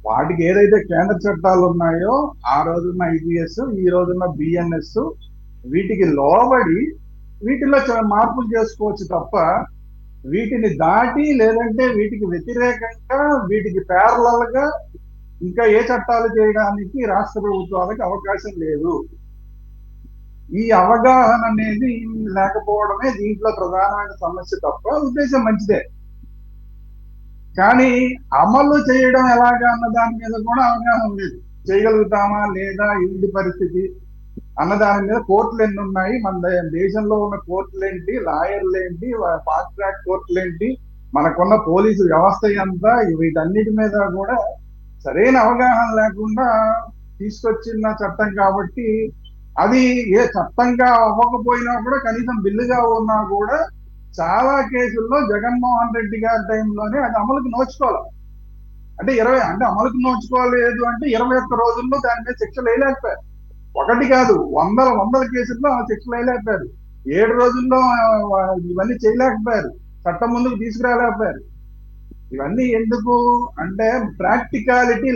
వాటికి ఏదైతే కేంద్ర చట్టాలు ఉన్నాయో ఆ రోజున్న ఐపీఎస్, ఈ రోజున్న బిఎన్ఎస్, వీటికి లోబడి వీటిలో మార్పులు చేసుకోవచ్చు తప్ప వీటిని దాటి లేదంటే వీటికి వ్యతిరేకంగా వీటికి ప్యారలల్ గా ఇంకా ఏ చట్టాలు చేయడానికి రాష్ట్ర ప్రభుత్వాలకు అవకాశం లేదు. ఈ అవగాహన అనేది లేకపోవడమే దీంట్లో ప్రధానమైన సమస్య తప్ప ఉద్దేశం మంచిదే. కానీ అమలు చేయడం ఎలాగా అన్న దాని మీద కూడా అవగాహన లేదు. చేయగలుగుతామా లేదా, ఏంటి పరిస్థితి అన్న దాని మీద కోర్టులు ఎన్ని ఉన్నాయి, మన దేశంలో ఉన్న కోర్టులు ఏంటి, లాయర్లు ఏంటి, ఫాస్ట్ ట్రాక్ కోర్టులు ఏంటి, మనకున్న పోలీసు వ్యవస్థ ఎంత, వీటన్నిటి మీద కూడా సరైన అవగాహన లేకుండా తీసుకొచ్చిన చట్టం కాబట్టి అది ఏ చట్టంగా అవ్వకపోయినా కూడా కనీసం బిల్లుగా ఉన్నా కూడా చాలా కేసుల్లో జగన్మోహన్ రెడ్డి గారి టైంలోనే అది అమలుకి నోచుకోవాలి. అంటే అమలుకి నోచుకోలేదు అంటే 21 రోజుల్లో దాని మీద శిక్షలు వేయలేకపోయారు. ఒకటి కాదు, వందల కేసుల్లో శిక్షలు వేయలేకపోయారు. 7 రోజుల్లో ఇవన్నీ చేయలేకపోయారు, చట్టం ముందుకు తీసుకురాలేకపోయారు. ఇవన్నీ ఎందుకు అంటే ప్రాక్టికాలిటీ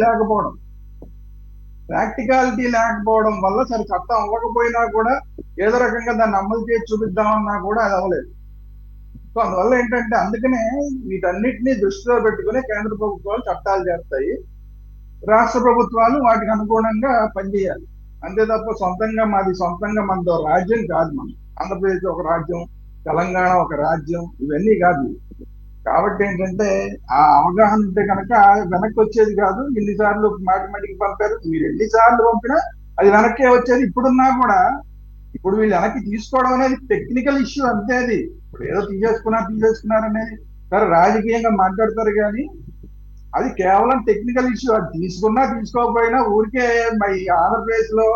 లేకపోవడం వల్ల సరే చట్టం అవ్వకపోయినా కూడా ఏదో రకంగా దాన్ని అమలు చేసి చూపిద్దామన్నా కూడా అది అవ్వలేదు. సో అందువల్ల ఏంటంటే అందుకనే వీటన్నిటినీ దృష్టిలో పెట్టుకుని కేంద్ర ప్రభుత్వాలు చట్టాలు చేస్తాయి, రాష్ట్ర ప్రభుత్వాలు వాటికి అనుగుణంగా పనిచేయాలి. అంతే తప్ప సొంతంగా మనతో రాజ్యం కాదు. మనం ఆంధ్రప్రదేశ్ ఒక రాజ్యం, తెలంగాణ ఒక రాజ్యం, ఇవన్నీ కాదు. కాబట్టి ఏంటంటే ఆ అవగాహన ఉంటే కనుక వెనక్కి వచ్చేది కాదు. ఎన్నిసార్లు మాటికి పంపారు, మీరు ఎన్నిసార్లు పంపినా అది వెనక్కే వచ్చేది. ఇప్పుడున్నా కూడా ఇప్పుడు వీళ్ళు వెనక్కి తీసుకోవడం అనేది టెక్నికల్ ఇష్యూ అంతే. అది ఇప్పుడు ఏదో తీసేసుకున్నారనేది సరే రాజకీయంగా మాట్లాడతారు కానీ అది కేవలం టెక్నికల్ ఇష్యూ. అది తీసుకున్నా తీసుకోకపోయినా ఊరికే ఆంధ్రప్రదేశ్ లో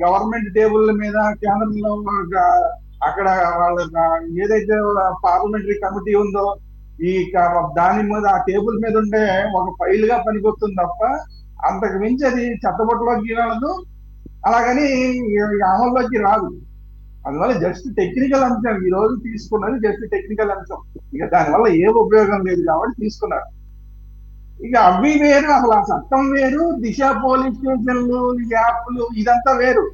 గవర్నమెంట్ టేబుల్ మీద కేంద్రంలో అక్కడ వాళ్ళ ఏదైతే పార్లమెంటరీ కమిటీ ఉందో ఈ దాని మీద ఆ టేబుల్ మీద ఉండే ఒక ఫైల్ గా పనికొస్తుంది తప్ప అంతకు మించి అది చెత్తబొట్టలోకి రాదు, అలాగని అమల్లోకి రాదు. అందువల్ల జస్ట్ టెక్నికల్ అంశం, ఈ రోజు తీసుకున్నది జస్ట్ టెక్నికల్ అంశం. ఇక దానివల్ల ఏం ఉపయోగం లేదు కాబట్టి తీసుకున్నారు. ఇక అవి వేరు, అసలు ఆ చట్టం వేరు, దిశ పోలీస్ స్టేషన్లు, యాప్లు ఇదంతా వేరు.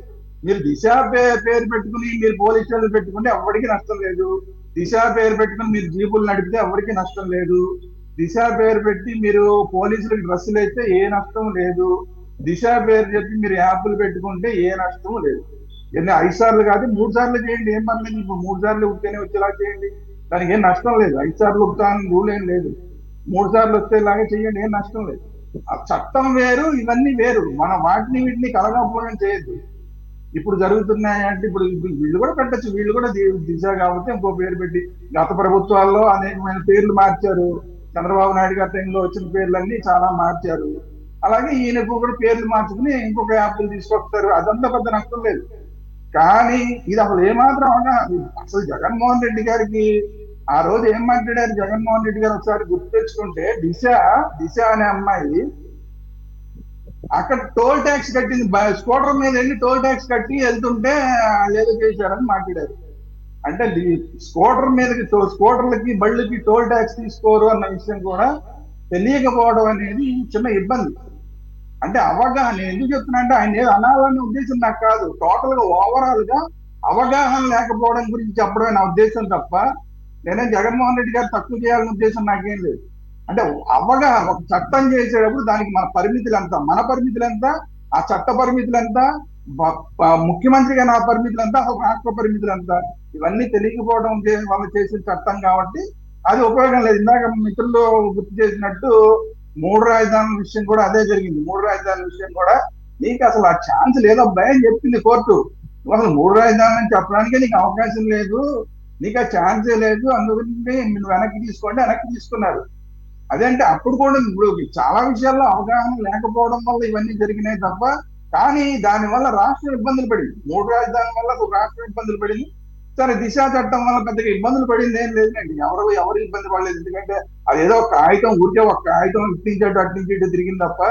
మీరు దిశ పేరు పెట్టుకుని మీరు పోలీస్ స్టేషన్లు పెట్టుకుంటే ఎవరికి నష్టం లేదు. దిశ పేరు పెట్టుకుని మీరు జీపులు నడిపితే ఎవరికి నష్టం లేదు. దిశ పేరు పెట్టి మీరు పోలీసులకు డ్రెస్సులు వేస్తే ఏ నష్టం లేదు. దిశ పేరు చెప్పి మీరు యాప్లు పెట్టుకుంటే ఏ నష్టం లేదు. 5 సార్లు కాదు 3 సార్లు చేయండి, ఏం పర్లేదు. ఇప్పుడు 3 సార్లు ఉక్తేనే వచ్చేలా చేయండి, దానికి ఏం నష్టం లేదు. 5 సార్లు ఉక్తానికి రూల్ ఏం లేదు. 3 సార్లు వచ్చేలాగా చేయండి, ఏం నష్టం లేదు. ఆ చట్టం వేరు, ఇవన్నీ వేరు. మనం వీటిని కలగకపోవడం చేయొద్దు. ఇప్పుడు జరుగుతున్నాయంటే ఇప్పుడు వీళ్ళు కూడా పెట్టచ్చు, వీళ్ళు కూడా దిశ కాబట్టి ఇంకో పేరు పెట్టి గత ప్రభుత్వాల్లో అనేకమైన పేర్లు మార్చారు. చంద్రబాబు నాయుడు గారి టైంలో వచ్చిన పేర్లన్నీ చాలా మార్చారు. అలాగే ఈయనకు కూడా పేర్లు మార్చుకుని ఇంకొక యాప్లు తీసుకొస్తారు. అదంతా పెద్ద నష్టం లేదు. కానీ ఇది అసలు ఏమాత్రం అసలు జగన్మోహన్ రెడ్డి గారికి ఆ రోజు ఏం మాట్లాడారు జగన్మోహన్ రెడ్డి గారు ఒకసారి గుర్తు తెచ్చుకుంటే, దిశ అనే అమ్మాయి అక్కడ టోల్ ట్యాక్స్ కట్టింది, స్కూటర్ మీద వెళ్ళి టోల్ ట్యాక్స్ కట్టి వెళ్తుంటే ఏదో చేశారని మాట్లాడారు. అంటే స్కూటర్లకి బళ్ళకి టోల్ ట్యాక్స్ తీసుకోరు అన్న విషయం కూడా తెలియకపోవడం అనేది చిన్న ఇబ్బంది. అంటే అవగాహన ఎందుకు చెప్తున్నా అంటే ఆయన ఏదో అనాలనే ఉద్దేశం నాకు కాదు. టోటల్ గా ఓవరాల్ గా అవగాహన లేకపోవడం గురించి చెప్పడమే నా ఉద్దేశం తప్ప నేనేం జగన్మోహన్ రెడ్డి గారు తక్కువ చేయాలనే ఉద్దేశం నాకేం లేదు. అంటే అవగాహన, ఒక చట్టం చేసేటప్పుడు దానికి మన పరిమితులు ఎంత, ఆ చట్ట పరిమితులు ఎంత, ముఖ్యమంత్రిగా నా పరిమితులు ఎంత, రాష్ట్ర పరిమితులు ఎంత, ఇవన్నీ తెలియకపోవడం వల్ల చేసిన చట్టం కాబట్టి అది ఉపయోగం లేదు. ఇందాక మిత్రులు గుర్తు చేసినట్టు 3 రాజధానుల విషయం కూడా అదే జరిగింది. 3 రాజధానుల విషయం కూడా నీకు అసలు ఆ ఛాన్స్ లేదబ్బా అని చెప్పింది కోర్టు. అసలు 3 రాజధానులు అని చెప్పడానికే నీకు అవకాశం లేదు, నీకు ఆ ఛాన్సే లేదు, అందుకని మీరు వెనక్కి తీసుకోండి, వెనక్కి తీసుకున్నారు. అదేంటే అప్పుడు కూడా ఇప్పుడు చాలా విషయాల్లో అవగాహన లేకపోవడం వల్ల ఇవన్నీ జరిగినాయి తప్ప, కానీ దానివల్ల రాష్ట్రం ఇబ్బందులు పడింది. 3 రాజధానుల వల్ల ఒక రాష్ట్రం ఇబ్బందులు పడింది. సరే, దిశ చట్టం వల్ల పెద్దగా ఇబ్బందులు పడింది ఏం లేదండి. ఎవరు ఇబ్బంది పడలేదు. ఎందుకంటే అదేదో ఒక కాగితం, ఊరికే ఒక కాగితం ఇటు నుంచి అటు నుంచి ఇటు తిరిగింది తప్ప,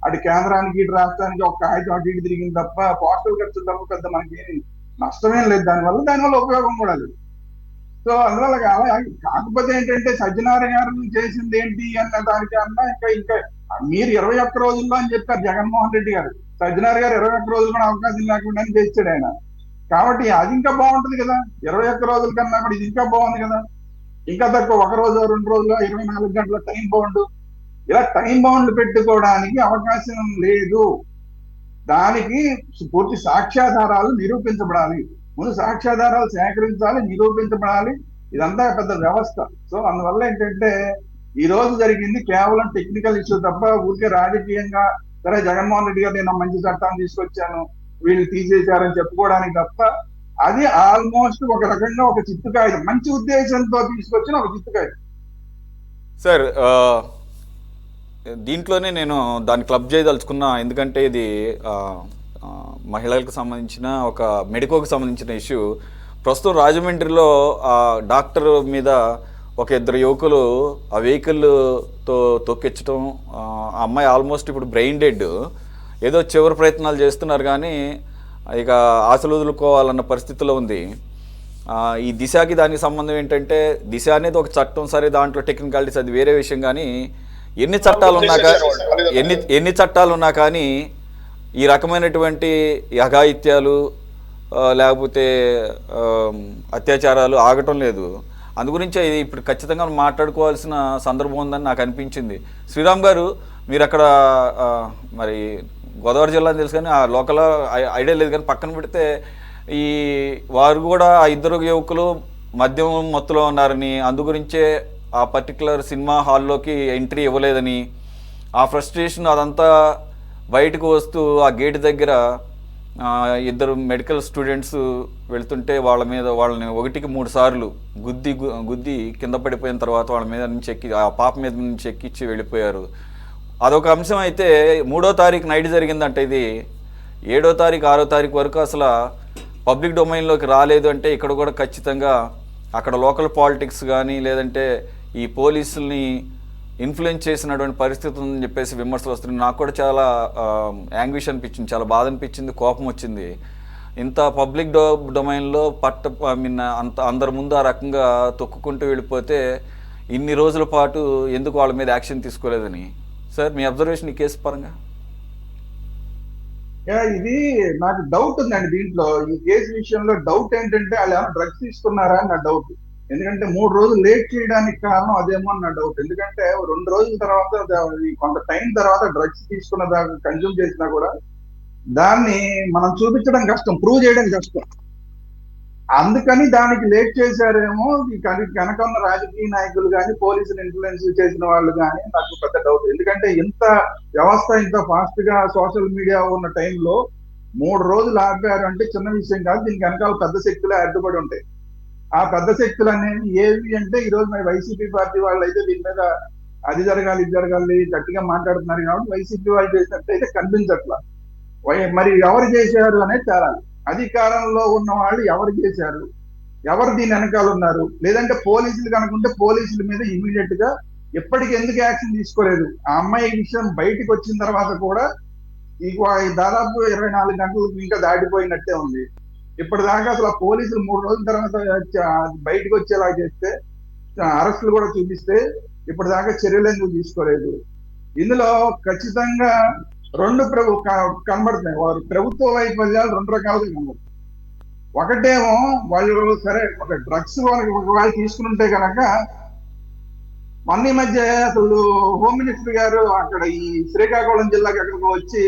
అటు కేంద్రానికి ఇటు రాష్ట్రానికి ఒక కాగితం అటు ఇటు తిరిగింది తప్ప, పోస్టల్ ఖర్చు తప్ప పెద్ద మనకి నష్టమేం లేదు దానివల్ల ఉపయోగం కూడా లేదు. సో అందువల్ల కాకపోతే ఏంటంటే సత్యనారాయణ గారు చేసింది ఏంటి అన్న దానికి అన్నా ఇంకా మీరు 21 రోజుల్లో అని చెప్పారు జగన్మోహన్ రెడ్డి గారు. సత్యనారాయణ గారు 21 రోజులు కూడా అవకాశం లేకుండా చేశాడు ఆయన. కాబట్టి అది ఇంకా బాగుంటుంది కదా. 21 రోజుల కన్నా కూడా ఇది ఇంకా బాగుంది కదా. ఇంకా తక్కువ 1 రోజు 2 రోజులు 24 గంటల టైం బౌండ్, ఇలా టైం బౌండ్ పెట్టుకోవడానికి అవకాశం లేదు. దానికి పూర్తి సాక్ష్యాధారాలు నిరూపించబడాలి. ముందు సాక్ష్యాధారాలు సేకరించాలి, నిరూపించబడాలి. ఇదంతా పెద్ద వ్యవస్థ. సో అందువల్ల ఏంటంటే ఈ రోజు జరిగింది కేవలం టెక్నికల్ ఇష్యూ తప్ప, ఊరికే రాజకీయంగా సరే జగన్మోహన్ రెడ్డి గారు నేను మంచి చట్టాన్ని తీసుకొచ్చాను వీళ్ళు తీసేశారని చెప్పుకోవడానికి తప్ప, అది ఆల్మోస్ట్ ఒక రకంగా ఒక చిత్తుకాయలు, మంచి ఉద్దేశంతో తీసుకొచ్చిన ఒక చిత్తుకాయలు. సార్ దీంట్లోనే నేను దాన్ని క్లబ్ చేయదలుచుకున్నా. ఎందుకంటే ఇది మహిళలకు సంబంధించిన ఒక మెడికోకి సంబంధించిన ఇష్యూ. ప్రస్తుతం రాజమండ్రిలో ఆ డాక్టర్ మీద ఒక 2 యువకులు ఆ వెహికల్తో తొక్కించడం, ఆ అమ్మాయి ఆల్మోస్ట్ ఇప్పుడు బ్రెయిన్ డెడ్. ఏదో చివరి ప్రయత్నాలు చేస్తున్నారు కానీ ఇక ఆశలు వదులుకోవాలన్న పరిస్థితిలో ఉంది. ఈ దిశకి దానికి సంబంధం ఏంటంటే, దిశ అనేది ఒక చట్టం, సరే దాంట్లో టెక్నికాలిటీస్ అది వేరే విషయం. కానీ ఎన్ని చట్టాలు ఉన్నా కానీ ఈ రకమైనటువంటి అఘాయిత్యాలు లేకపోతే అత్యాచారాలు ఆగటం లేదు. అందుగురించే ఇది ఇప్పుడు ఖచ్చితంగా మాట్లాడుకోవాల్సిన సందర్భం ఉందని నాకు అనిపించింది. శ్రీరామ్ గారు, మీరు అక్కడ మరి గోదావరి జిల్లా అని తెలుసు కానీ ఆ లోకల్ ఐడియా లేదు, కానీ పక్కన పెడితే ఈ వారు కూడా ఆ 2 యువకులు మద్యం మత్తులో ఉన్నారని, అందుగురించే ఆ పర్టికులర్ సినిమా హాల్లోకి ఎంట్రీ ఇవ్వలేదని, ఆ ఫ్రస్ట్రేషన్ అదంతా బయటకు వస్తూ ఆ గేట్ దగ్గర 2 మెడికల్ స్టూడెంట్స్ వెళ్తుంటే వాళ్ళని 1కి 3 సార్లు గుద్ది కింద పడిపోయిన తర్వాత వాళ్ళ మీద నుంచి ఆ పాప మీద నుంచి ఎక్కిచ్చి వెళ్ళిపోయారు. అదొక అంశం. అయితే 3వ తారీఖు నైట్ జరిగిందంటే ఇది 7వ తారీఖు 6వ తారీఖు వరకు అసలు పబ్లిక్ డొమైన్లోకి రాలేదు. అంటే ఇక్కడ కూడా ఖచ్చితంగా అక్కడ లోకల్ పాలిటిక్స్ కానీ లేదంటే ఈ పోలీసుల్ని ఇన్ఫ్లుయెన్స్ చేసినటువంటి పరిస్థితి ఉందని చెప్పేసి విమర్శలు వస్తున్నాయి. నాకు కూడా చాలా యాంగ్విష్ అనిపించింది, చాలా బాధ అనిపించింది, కోపం వచ్చింది. ఇంత పబ్లిక్ డొమైన్లో అందరి ముందు ఆ రకంగా తొక్కుకుంటూ వెళ్ళిపోతే ఇన్ని రోజుల పాటు ఎందుకు వాళ్ళ మీద యాక్షన్ తీసుకోలేదని. సార్, మీ అబ్జర్వేషన్ ఈ కేసు పరంగా? ఇది నాకు డౌట్ ఉందండి దీంట్లో. ఈ కేసు విషయంలో డౌట్ ఏంటంటే వాళ్ళు ఏమైనా డ్రగ్స్ తీసుకున్నారా అని నా డౌట్. ఎందుకంటే 3 రోజులు లేట్ చేయడానికి కారణం అదేమో అని నా డౌట్. ఎందుకంటే 2 రోజుల తర్వాత కొంత టైం తర్వాత డ్రగ్స్ తీసుకున్న దాకా కన్జ్యూమ్ చేసినా కూడా దాన్ని మనం చూపించడం కష్టం, ప్రూవ్ చేయడం కష్టం. అందుకని దానికి లేట్ చేశారేమో. కనుక ఉన్న రాజకీయ నాయకులు కానీ పోలీసులు ఇన్ఫ్లుయెన్స్ చేసిన వాళ్ళు కానీ నాకు పెద్ద డౌట్. ఎందుకంటే ఇంత వ్యవస్థ ఇంత ఫాస్ట్ గా సోషల్ మీడియా ఉన్న టైంలో 3 రోజులు ఆపారు అంటే చిన్న విషయం కాదు. దీనికి వెనకాల పెద్ద శక్తులే అడ్డుపడి ఉంటాయి. ఆ పెద్ద శక్తులు అనేవి ఏవి అంటే, ఈ రోజు మరి వైసీపీ పార్టీ వాళ్ళు అయితే దీని మీద అది జరగాలి ఇది జరగాలి గట్టిగా మాట్లాడుతున్నారు కాబట్టి వైసీపీ వాళ్ళు చేసినట్టయితే కనిపించట్లా. మరి ఎవరు చేశారు అనేది తేలాలి. అధికారంలో ఉన్న వాళ్ళు ఎవరు చేశారు, ఎవరు దీని వెనకాల ఉన్నారు, లేదంటే పోలీసులు కనుకుంటే పోలీసుల మీద ఇమీడియట్ గా ఎప్పటికీ ఎందుకు యాక్షన్ తీసుకోలేదు? ఆ అమ్మాయి విషయం బయటకు వచ్చిన తర్వాత కూడా దాదాపు 24 గంటలు ఇంకా దాటిపోయినట్టే ఉంది. ఇప్పటిదాకా అసలు ఆ పోలీసులు 3 రోజుల తర్వాత బయటకు వచ్చేలా చేస్తే, అరెస్టులు కూడా చూపిస్తే ఇప్పటిదాకా చర్యలు ఎందుకు తీసుకోలేదు? ఇందులో ఖచ్చితంగా 2 కనబడుతున్నాయి. వారు ప్రభుత్వ వైఫల్యాలు 2 రకాలుగా కనబడుతున్నాయి. ఒకటేమో వాళ్ళు సరే ఒక డ్రగ్స్ ఒకవేళ తీసుకుంటే కనుక మొన్న ఈ మధ్య అసలు హోమ్ మినిస్టర్ గారు అక్కడ ఈ శ్రీకాకుళం జిల్లాకి అక్కడికి వచ్చి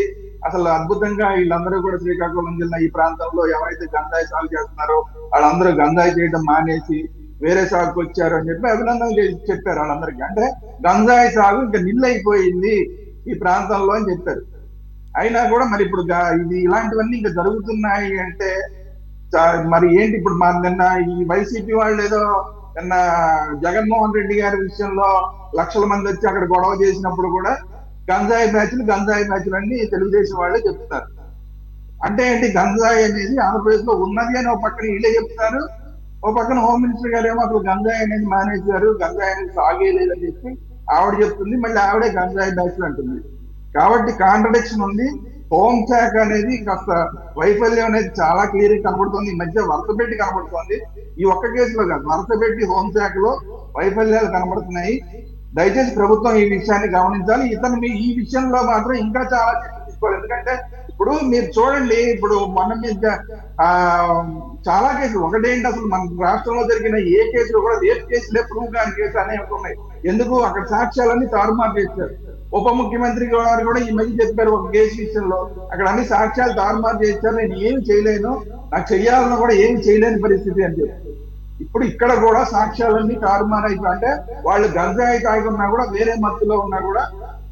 అసలు అద్భుతంగా వీళ్ళందరూ కూడా శ్రీకాకుళం జిల్లా ఈ ప్రాంతంలో ఎవరైతే గంజాయి సాగు చేస్తున్నారో వాళ్ళందరూ గంజాయి చేయడం మానేసి వేరే సాగుకు వచ్చారు అని చెప్పి అభినందనలు చెప్పారు వాళ్ళందరికీ. అంటే గంజాయి సాగు ఇంకా నిల్లైపోయింది ఈ ప్రాంతంలో అని చెప్పారు. అయినా కూడా మరి ఇప్పుడు ఇది ఇలాంటివన్నీ ఇంకా జరుగుతున్నాయి అంటే మరి ఏంటి ఇప్పుడు మా నిన్న ఈ వైసీపీ వాళ్ళు ఏదో నిన్న జగన్మోహన్ రెడ్డి గారి విషయంలో లక్షల మంది వచ్చి అక్కడ గొడవ చేసినప్పుడు కూడా గంజాయి బ్యాచ్లు అన్ని తెలుగుదేశం వాళ్ళే చెప్తున్నారు. అంటే ఏంటి, గంజాయి అనేది ఆంధ్రప్రదేశ్ లో ఉన్నది అని ఒక పక్కన వీళ్ళే చెప్తున్నారు, ఒక పక్కన హోమ్ మినిస్టర్ గారు ఏమో అసలు గంజాయి అనేది మానేశారు, గంజాయి అనేది సాగేలేదని చెప్పి ఆవిడ చెప్తుంది, మళ్ళీ ఆవిడే గంజాయి బ్యాచ్లు అంటుంది. కాబట్టి కాంట్రడిక్షన్ ఉంది. హోంశాఖ అనేది కాస్త వైఫల్యం అనేది చాలా క్లియర్ గా కనబడుతుంది. ఈ మధ్య వరుసపెట్టి కనబడుతోంది. ఈ ఒక్క కేసులో కాదు, వరుసపెట్టి హోంశాఖలో వైఫల్యాలు కనబడుతున్నాయి. దయచేసి ప్రభుత్వం ఈ విషయాన్ని గమనించాలి. ఈ విషయంలో మాత్రం ఇంకా చాలా చర్యలు తీసుకోవాలి. ఎందుకంటే ఇప్పుడు మీరు చూడండి, ఇప్పుడు మన మీద చాలా కేసులు, ఒకటేంటి అసలు మన రాష్ట్రంలో జరిగిన ఏ కేసులు కూడా రేప్ కేసులే ప్రూవ్ కాని కేసులు అనేవి ఉన్నాయి. ఎందుకు, అక్కడ సాక్ష్యాలన్నీ తారుమారు చేశారు. ఉప ముఖ్యమంత్రి గారు కూడా ఈ మధ్య చెప్పారు ఒక కేసు విషయంలో, అక్కడ అన్ని సాక్ష్యాలు తారుమారు చేశారు, నేను ఏమి చేయలేను, నాకు చెయ్యాలన్నా కూడా ఏమి చేయలేని పరిస్థితి అని చెప్పి. ఇప్పుడు ఇక్కడ కూడా సాక్ష్యాలన్నీ తారుమారు అయిపోయి, అంటే వాళ్ళు గంజాయి తాగి ఉన్నా కూడా, వేరే మత్తులో ఉన్నా కూడా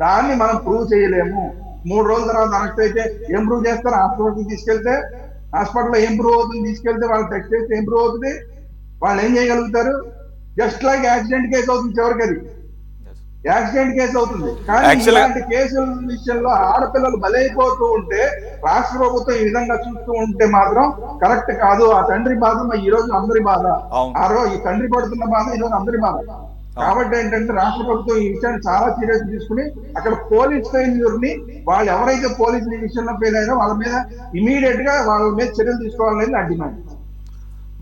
దాన్ని మనం ప్రూవ్ చేయలేము. 3 రోజుల తర్వాత అరెస్ట్ అయితే ఏం ప్రూవ్ చేస్తారు? హాస్పిటల్కి తీసుకెళ్తే హాస్పిటల్లో ఏం ప్రూవ్ అవుతుంది? తీసుకెళ్తే వాళ్ళు టెస్ట్ చేస్తే ఏం ప్రూవ్ అవుతుంది? వాళ్ళు ఏం చేయగలుగుతారు? జస్ట్ లైక్ యాక్సిడెంట్ కేసు అవుతుంది, చివరికి అది యాక్సిడెంట్ కేసు అవుతుంది. కానీ ఇలాంటి కేసుల విషయంలో ఆడపిల్లలు బలైపోతూ ఉంటే రాష్ట్ర ప్రభుత్వం ఈ విధంగా చూస్తూ ఉంటే మాత్రం కరెక్ట్ కాదు. ఆ తండ్రి బాధ ఈ రోజు అందరి బాధ, ఆ రోజు ఈ తండ్రి పడుతున్న బాధ ఈ రోజు అందరి బాధ. కాబట్టి ఏంటంటే రాష్ట్ర ప్రభుత్వం ఈ విషయాన్ని చాలా సీరియస్ తీసుకుని అక్కడ పోలీస్ ఫెయిల్యూర్ ని, వాళ్ళు ఎవరైతే పోలీసులు ఈ విషయంలో ఫెయిల్ అయ్యారో వాళ్ళ మీద ఇమీడియట్ గా వాళ్ళ మీద చర్యలు తీసుకోవాలనేది నా డిమాండ్.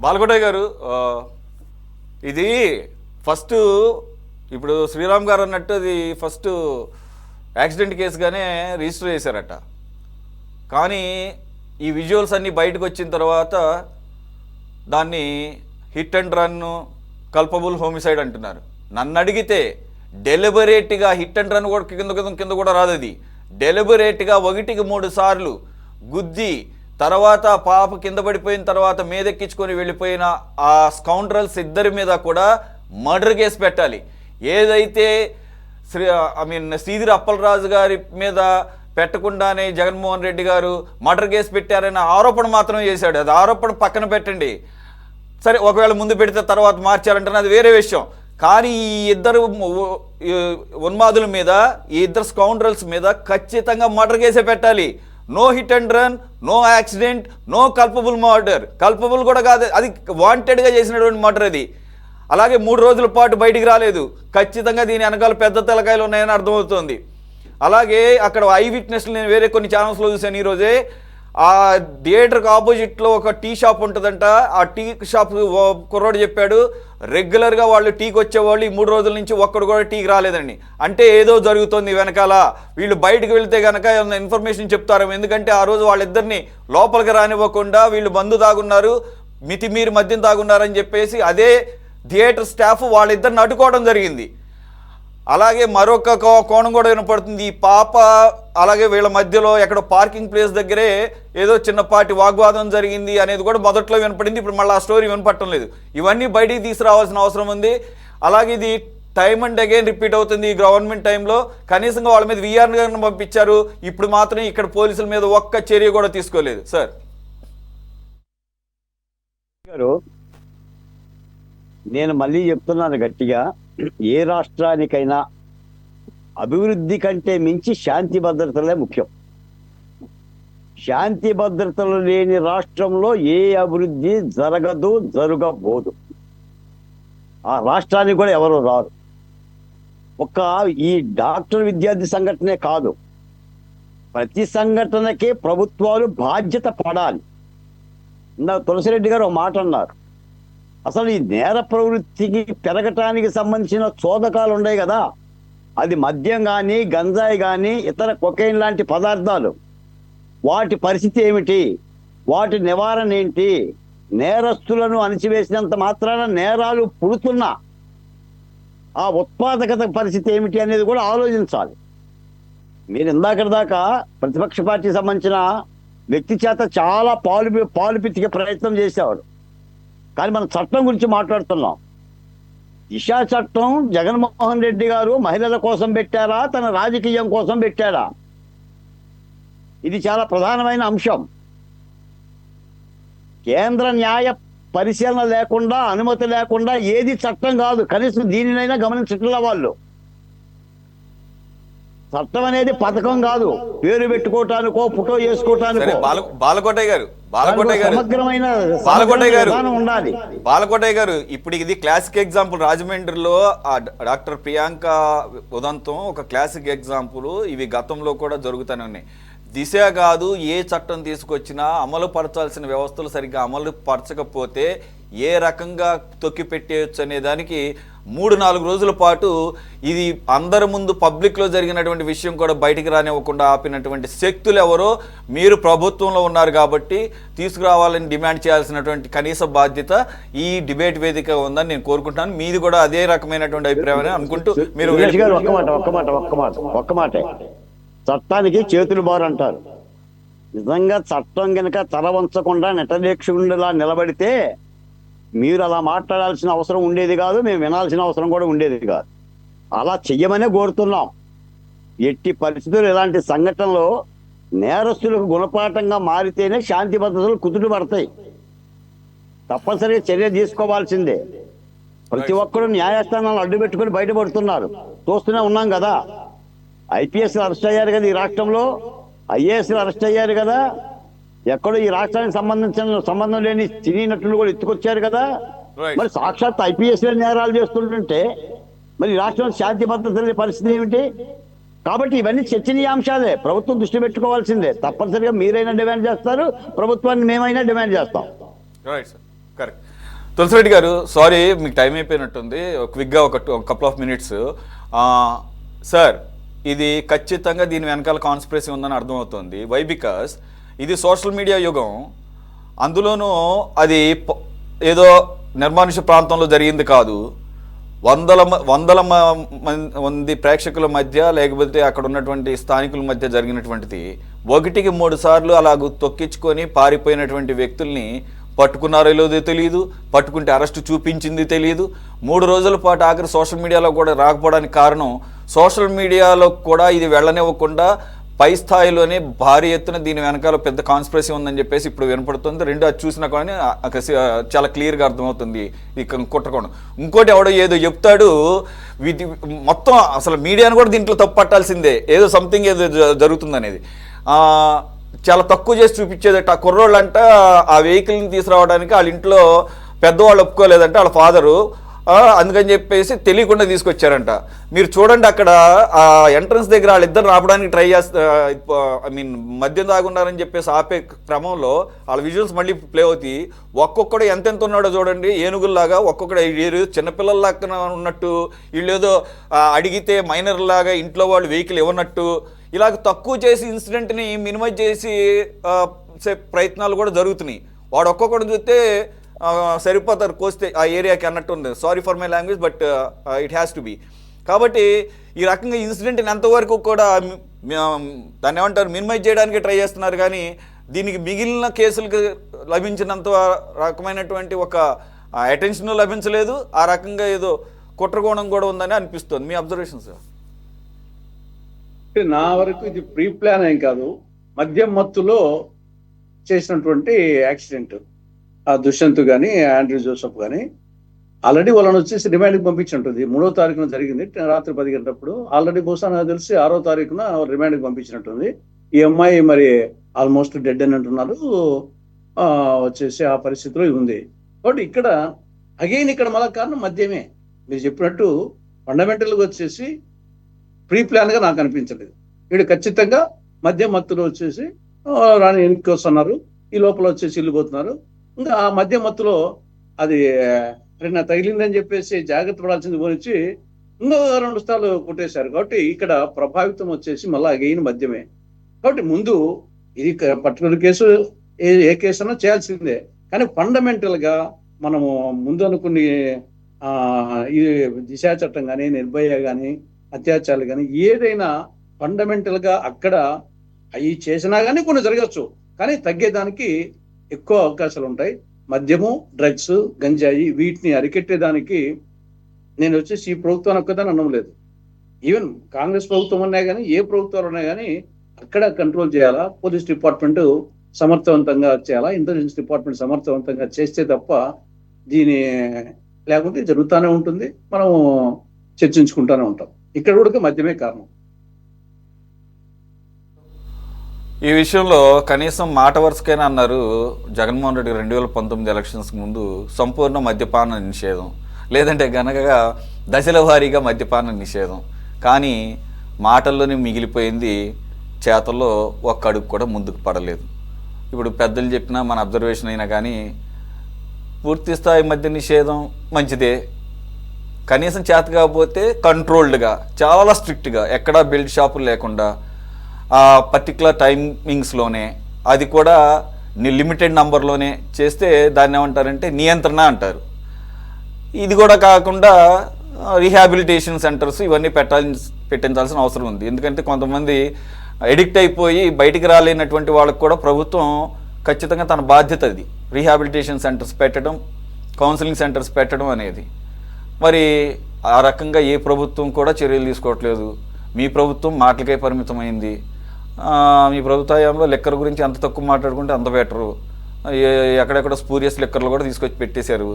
బాలకోటయ్య గారు, ఇది ఫస్ట్ ఇప్పుడు శ్రీరామ్ గారు అన్నట్టు అది ఫస్ట్ యాక్సిడెంట్ కేసుగానే రిజిస్టర్ చేశారట. కానీ ఈ విజువల్స్ అన్నీ బయటకు వచ్చిన తర్వాత దాన్ని hit and run, culpable homicide అంటున్నారు. నన్ను అడిగితే డెలిబరేట్గా హిట్ అండ్ రన్ కూడా కింద కూడా రాదు. అది డెలిబరేట్గా 1కి 3 సార్లు గుద్ది తర్వాత పాప కింద పడిపోయిన తర్వాత మీదెక్కించుకొని వెళ్ళిపోయిన ఆ స్కౌండ్రల్స్ ఇద్దరి మీద కూడా మర్డర్ కేసు పెట్టాలి. ఏదైతే సీదిరి అప్పలరాజు గారి మీద పెట్టకుండానే జగన్మోహన్ రెడ్డి గారు మర్డర్ కేసు పెట్టారనే ఆరోపణ మాత్రం చేశాడు. అది ఆరోపణ పక్కన పెట్టండి, సరే ఒకవేళ ముందు పెడితే తర్వాత మార్చారంటే అది వేరే విషయం. కానీ ఈ ఇద్దరు ఉన్మాదుల మీద, ఈ ఇద్దరు స్కౌండ్రల్స్ మీద ఖచ్చితంగా మర్డర్ కేసే పెట్టాలి. No hit and run, no accident, no culpable murder. Culpable కూడా కాదు, అది వాంటెడ్గా చేసినటువంటి మర్డర్ అది. అలాగే 3 రోజుల పాటు బయటికి రాలేదు. ఖచ్చితంగా దీని వెనకాల పెద్ద తెలకాయలు ఉన్నాయని అర్థమవుతుంది. అలాగే అక్కడ ఐ విట్నెస్లు నేను వేరే కొన్ని ఛానల్స్లో చూశాను ఈరోజే. ఆ థియేటర్కి ఆపోజిట్లో ఒక టీ షాప్ ఉంటుందంట. ఆ టీ షాప్ కుర్రాడు చెప్పాడు, రెగ్యులర్గా వాళ్ళు టీకి వచ్చేవాళ్ళు ఈ 3 రోజుల నుంచి ఒక్కడు కూడా టీకి రాలేదండి. అంటే ఏదో జరుగుతుంది వెనకాల. వీళ్ళు బయటకు వెళ్తే కనుక ఏమైనా ఇన్ఫర్మేషన్ చెప్తారేమో. ఎందుకంటే ఆ రోజు వాళ్ళిద్దరిని లోపలికి రానివ్వకుండా వీళ్ళు మందు తాగున్నారు, మితిమీరి మద్యం తాగున్నారని చెప్పేసి అదే థియేటర్ స్టాఫ్ వాళ్ళిద్దరిని అడ్డుకోవడం జరిగింది. అలాగే మరొక కోణం కూడా వినపడుతుంది. ఈ పాప అలాగే వీళ్ళ మధ్యలో ఎక్కడో పార్కింగ్ ప్లేస్ దగ్గరే ఏదో చిన్నపాటి వాగ్వాదం జరిగింది అనేది కూడా మొదట్లో వినపడింది. ఇప్పుడు మళ్ళీ ఆ స్టోరీ వినపడటం లేదు. ఇవన్నీ బయటికి తీసుకురావాల్సిన అవసరం ఉంది. అలాగే ఇది టైమ్ అండ్ అగైన్ రిపీట్ అవుతుంది. ఈ గవర్నమెంట్ టైంలో కనీసంగా వాళ్ళ మీద విఆర్ని పంపించారు. ఇప్పుడు మాత్రం ఇక్కడ పోలీసుల మీద ఒక్క చర్య కూడా తీసుకోలేదు. సార్ నేను మళ్ళీ చెప్తున్నాను గట్టిగా, ఏ రాష్ట్రానికైనా అభివృద్ధి కంటే మించి శాంతి భద్రతలే ముఖ్యం. శాంతి భద్రతలు లేని రాష్ట్రంలో ఏ అభివృద్ధి జరగదు, జరగబోదు. ఆ రాష్ట్రానికి కూడా ఎవరు రారు. ఈ డాక్టర్ విద్యార్థి సంఘటనే కాదు, ప్రతి సంఘటనకే ప్రభుత్వాలు బాధ్యత పడాలి. ఇందాక తులసిరెడ్డి గారు ఒక మాట అన్నారు, అసలు ఈ నేర ప్రవృత్తికి పెరగటానికి సంబంధించిన చోదకాలు ఉన్నాయి కదా, అది మద్యం కానీ, గంజాయి కానీ, ఇతర కొకైన్ లాంటి పదార్థాలు, వాటి పరిస్థితి ఏమిటి, వాటి నివారణ ఏంటి, నేరస్తులను అణిచివేసినంత మాత్రాన నేరాలు పుడుతున్న ఆ ఉత్పాదకత పరిస్థితి ఏమిటి అనేది కూడా ఆలోచించాలి. మీరు ఇందాకటి దాకా ప్రతిపక్ష పార్టీకి సంబంధించిన వ్యక్తి చేత చాలా పాలు పితికే ప్రయత్నం చేసేవాడు. కానీ మనం చట్టం గురించి మాట్లాడుతున్నాం. దిశా చట్టం జగన్మోహన్ రెడ్డి గారు మహిళల కోసం పెట్టారా, తన రాజకీయం కోసం పెట్టారా? ఇది చాలా ప్రధానమైన అంశం. కేంద్ర న్యాయ పరిశీలన లేకుండా, అనుమతి లేకుండా ఏది చట్టం కాదు. కనీసం దీనినైనా గమనించట్లా వాళ్ళు. చట్టం అనేది పథకం కాదు, పేరు పెట్టుకోవటానికో ఫోటో సరే వేసుకోవటానికో. బాలకోటయ్య గారు సమగ్రమైన బాలకోటయ్య గారు విధానం ఉండాలి. బాలకోటయ్య గారు ఇప్పుడు ఇది క్లాసిక్ ఎగ్జాంపుల్. రాజమండ్రిలో ఆ డాక్టర్ ప్రియాంక ఉదంతం ఒక క్లాసిక్ ఎగ్జాంపుల్. ఇవి గతంలో కూడా జరుగుతూనే ఉన్నాయి. దిశ కాదు, ఏ చట్టం తీసుకొచ్చినా అమలు పరచాల్సిన వ్యవస్థలు సరిగ్గా అమలు పరచకపోతే ఏ రకంగా తొక్కి పెట్టేయచ్చు అనే దానికి 3-4 రోజుల పాటు ఇది అందరి ముందు పబ్లిక్లో జరిగినటువంటి విషయం కూడా బయటికి రానివ్వకుండా ఆపినటువంటి శక్తులు ఎవరో మీరు ప్రభుత్వంలో ఉన్నారు కాబట్టి తీసుకురావాలని డిమాండ్ చేయాల్సినటువంటి కనీస బాధ్యత ఈ డిబేట్ వేదిక ఉందని నేను కోరుకుంటున్నాను. మీది కూడా అదే రకమైనటువంటి అభిప్రాయం అనుకుంటూ మీరు ఒక్క మాట చట్టానికి చేతులు బారు అంటారు. నిజంగా చట్టం కనుక తల వంచకుండా నిటదీక్షుడిలా నిలబడితే మీరు అలా మాట్లాడాల్సిన అవసరం ఉండేది కాదు, మేము వినాల్సిన అవసరం కూడా ఉండేది కాదు. అలా చెయ్యమనే కోరుతున్నాం. ఎట్టి పరిస్థితులు ఇలాంటి సంఘటనలు నేరస్తులకు గుణపాఠంగా మారితేనే శాంతి భద్రతలు కుదుట పడతాయి. తప్పనిసరిగా చర్య తీసుకోవాల్సిందే. ప్రతి ఒక్కరూ న్యాయస్థానాలను అడ్డు పెట్టుకుని బయటపడుతున్నారు, చూస్తూనే ఉన్నాం కదా. ఐపీఎస్లు అరెస్ట్ అయ్యారు కదా ఈ రాష్ట్రంలో, ఐఏఎస్లు అరెస్ట్ అయ్యారు కదా, ఎక్కడో ఈ రాష్ట్రానికి సంబంధం లేని సినీ నటులు కూడా ఎత్తుకొచ్చారు కదా. మరి సాక్షాత్ ఐపీఎస్లో నేరాలు చేస్తుంటే మరి రాష్ట్రంలో శాంతి భద్రతల పరిస్థితి ఏమిటి? కాబట్టి ఇవన్నీ చర్చనీయాంశాలే, ప్రభుత్వం దృష్టి పెట్టుకోవాల్సిందే. తప్పనిసరిగా మీరైనా డిమాండ్ చేస్తారు, ప్రభుత్వాన్ని మేమైనా డిమాండ్ చేస్తాం. Right sir, correct. తులసిరెడ్డి గారు, సారీ మీకు టైం అయిపోయినట్టుంది, క్విక్గా ఒక కపుల్ ఆఫ్ మినిట్స్. సార్, ఇది ఖచ్చితంగా దీని వెనకాల కాన్స్పిరసీ ఉందని అర్థమవుతుంది. వై? బికాస్ ఇది సోషల్ మీడియా యుగం. అందులోనూ అది ఏదో నిర్మానుష్య ప్రాంతంలో జరిగింది కాదు. వందల మంది ప్రేక్షకుల మధ్య, లేకపోతే అక్కడ ఉన్నటువంటి స్థానికుల మధ్య జరిగినటువంటిది. 1-3 సార్లు అలాగూ తొక్కించుకొని పారిపోయినటువంటి వ్యక్తుల్ని పట్టుకున్నారో లేదో తెలియదు, పట్టుకుంటే అరెస్టు చూపించింది తెలియదు. 3 రోజుల పాటు ఆఖరి సోషల్ మీడియాలో కూడా రాకపోవడానికి కారణం సోషల్ మీడియాలో కూడా ఇది వెళ్ళనివ్వకుండా పై స్థాయిలోనే భారీ ఎత్తున దీని వెనకాల పెద్ద కాన్స్పిరసీ ఉందని చెప్పేసి ఇప్పుడు వినపడుతుంది. రెండు అది చూసినా కానీ చాలా క్లియర్గా అర్థమవుతుంది ఇక కుట్రకోణం. ఇంకోటి ఎవడో ఏదో చెప్తాడు, మొత్తం అసలు మీడియాను కూడా దీంట్లో తప్పు పట్టాల్సిందే, ఏదో సంథింగ్ ఏదో జరుగుతుందనేది. చాలా తక్కువ చేసి చూపించేదట. ఆ కుర్రోళ్ళంట ఆ వెహికల్ని తీసుకురావడానికి వాళ్ళ ఇంట్లో పెద్దవాళ్ళు ఒప్పుకోలేదంట, వాళ్ళ ఫాదరు, అందుకని చెప్పేసి తెలియకుండా తీసుకొచ్చారంట. మీరు చూడండి, అక్కడ ఆ ఎంట్రన్స్ దగ్గర వాళ్ళిద్దరు రావడానికి ట్రై చేస్తా, మద్యం తాగున్నారని చెప్పేసి ఆపే క్రమంలో వాళ్ళ విజువల్స్ మళ్ళీ ప్లే అవుతాయి. ఒక్కొక్కడు ఎంతెంత ఉన్నాడో చూడండి, ఏనుగుల్లాగా ఒక్కొక్కడు చిన్నపిల్లల్లాగా ఉన్నట్టు, వీళ్ళు ఏదో అడిగితే మైనర్లాగా ఇంట్లో వాళ్ళు వెహికల్ ఇవ్వనట్టు, ఇలాగ తక్కువ చేసి ఇన్సిడెంట్ని మినిమైజ్ చేసి ప్రయత్నాలు కూడా జరుగుతున్నాయి. వాడు ఒక్కొక్కడు చూస్తే సరిపోతారు కోస్తే ఆ ఏరియాకి అన్నట్టు ఉంది. Sorry for my language, but it has to be. కాబట్టి ఈ రకంగా ఇన్సిడెంట్ని ఎంతవరకు కూడా దాన్ని ఏమంటారు, మినిమైజ్ చేయడానికి ట్రై చేస్తున్నారు. కానీ దీనికి మిగిలిన కేసులకు లభించినంత రకమైనటువంటి ఒక అటెన్షన్ లభించలేదు. ఆ రకంగా ఏదో కుట్రకోణం కూడా ఉందని అనిపిస్తుంది. మీ అబ్జర్వేషన్ సార్? నా వరకు ఇది ప్రీ ప్లాన్ ఏం కాదు, మద్యం మత్తులో చేసినటువంటి యాక్సిడెంట్. ఆ దుష్యంత్ కానీ ఆండ్రూ జోసెఫ్ కానీ ఆల్రెడీ వాళ్ళని వచ్చేసి రిమాండ్కి పంపించినట్టుంది. 3వ తారీఖున జరిగింది, రాత్రి 10 గంటలప్పుడు. ఆల్రెడీ బహుశా నాకు తెలిసి 6వ తారీఖున రిమాండ్కి పంపించినట్టుంది. ఈ అమ్మాయి మరి ఆల్మోస్ట్ డెడ్ అని అంటున్నారు. వచ్చేసి ఆ పరిస్థితిలో ఉంది. కాబట్టి ఇక్కడ అగైన్ ఇక్కడ మళ్ళా కారణం మద్యమే. మీరు చెప్పినట్టు ఫండమెంటల్గా వచ్చేసి ప్రీ ప్లాన్గా నాకు అనిపించలేదు. వీడు ఖచ్చితంగా మద్యం మత్తులో వచ్చేసి రాని ఎన్నికకి వస్తున్నారు, ఈ లోపల వచ్చేసి వెళ్ళిపోతున్నారు. ఇంకా ఆ మధ్య మత్తులో అది నా తగిలిందని చెప్పేసి జాగ్రత్త పడాల్సింది పోనిచ్చి ఇంకో 2 సార్లు కొట్టేశారు. కాబట్టి ఇక్కడ ప్రభావితం వచ్చేసి మళ్ళీ అగైన్ మద్యమే. కాబట్టి ముందు ఇది పర్టికులర్ కేసు ఏ కేసు అన్నా చేయాల్సిందే. కానీ ఫండమెంటల్ గా మనము ముందు అనుకుని ఈ దిశా చట్టం కానీ, నిర్భయ కానీ, అత్యాచారాలు కానీ ఏదైనా ఫండమెంటల్ గా అక్కడ అవి చేసినా కానీ కొన్ని జరగచ్చు, కానీ తగ్గేదానికి ఎక్కువ అవకాశాలు ఉంటాయి. మద్యము, డ్రగ్స్, గంజాయి వీటిని అరికెట్టేదానికి నేను వచ్చేసి ఈ ప్రభుత్వాన్ని ఒక్కదాన్ని అనడం లేదు. ఈవెన్ కాంగ్రెస్ ప్రభుత్వం ఉన్నా కానీ, ఏ ప్రభుత్వాలు ఉన్నా కానీ అక్కడ కంట్రోల్ చేయాలా. పోలీస్ డిపార్ట్మెంట్ సమర్థవంతంగా చేయాలా, ఇంటెలిజెన్స్ డిపార్ట్మెంట్ సమర్థవంతంగా చేస్తే తప్ప దీని లేకుంటే జరుగుతూనే ఉంటుంది, మనం చర్చించుకుంటూనే ఉంటాం. ఇక్కడ కూడా మద్యమే కారణం. ఈ విషయంలో కనీసం మాట వరుసకైనా అన్నారు జగన్మోహన్ రెడ్డి 2019 ఎలక్షన్స్కి ముందు సంపూర్ణ మద్యపాన నిషేధం, లేదంటే గనక దశల వారీగా మద్యపాన నిషేధం. కానీ మాటల్లోనే మిగిలిపోయింది, చేతల్లో ఒక్క అడుగు కూడా ముందుకు పడలేదు. ఇప్పుడు పెద్దలు చెప్పినా మన అబ్జర్వేషన్ అయినా కానీ పూర్తి స్థాయి మద్య నిషేధం మంచిదే, కనీసం చేత కాకపోతే కంట్రోల్డ్గా చాలా స్ట్రిక్ట్గా ఎక్కడా బెల్ట్ షాపులు లేకుండా ఆ పర్టికులర్ టైమింగ్స్లోనే, అది కూడా లిమిటెడ్ నంబర్లోనే చేస్తే దాన్ని ఏమంటారంటే నియంత్రణ అంటారు. ఇది కూడా కాకుండా రీహాబిలిటేషన్ సెంటర్స్ ఇవన్నీ పెట్టించాల్సిన అవసరం ఉంది. ఎందుకంటే కొంతమంది ఎడిక్ట్ అయిపోయి బయటికి రాలేనటువంటి వాళ్ళకు కూడా ప్రభుత్వం ఖచ్చితంగా తన బాధ్యత అది రీహాబిలిటేషన్ సెంటర్స్ పెట్టడం, కౌన్సిలింగ్ సెంటర్స్ పెట్టడం అనేది. మరి ఆ రకంగా ఏ ప్రభుత్వం కూడా చర్యలు తీసుకోవట్లేదు. మీ ప్రభుత్వం మాటలకే పరిమితమైంది. మీ ప్రభుత్వ హయాంలో లిక్కర్ గురించి ఎంత తక్కువ మాట్లాడుకుంటే అంత బెటరు. ఎక్కడెక్కడ స్పూరియస్ లిక్కర్లు కూడా తీసుకొచ్చి పెట్టేశారు,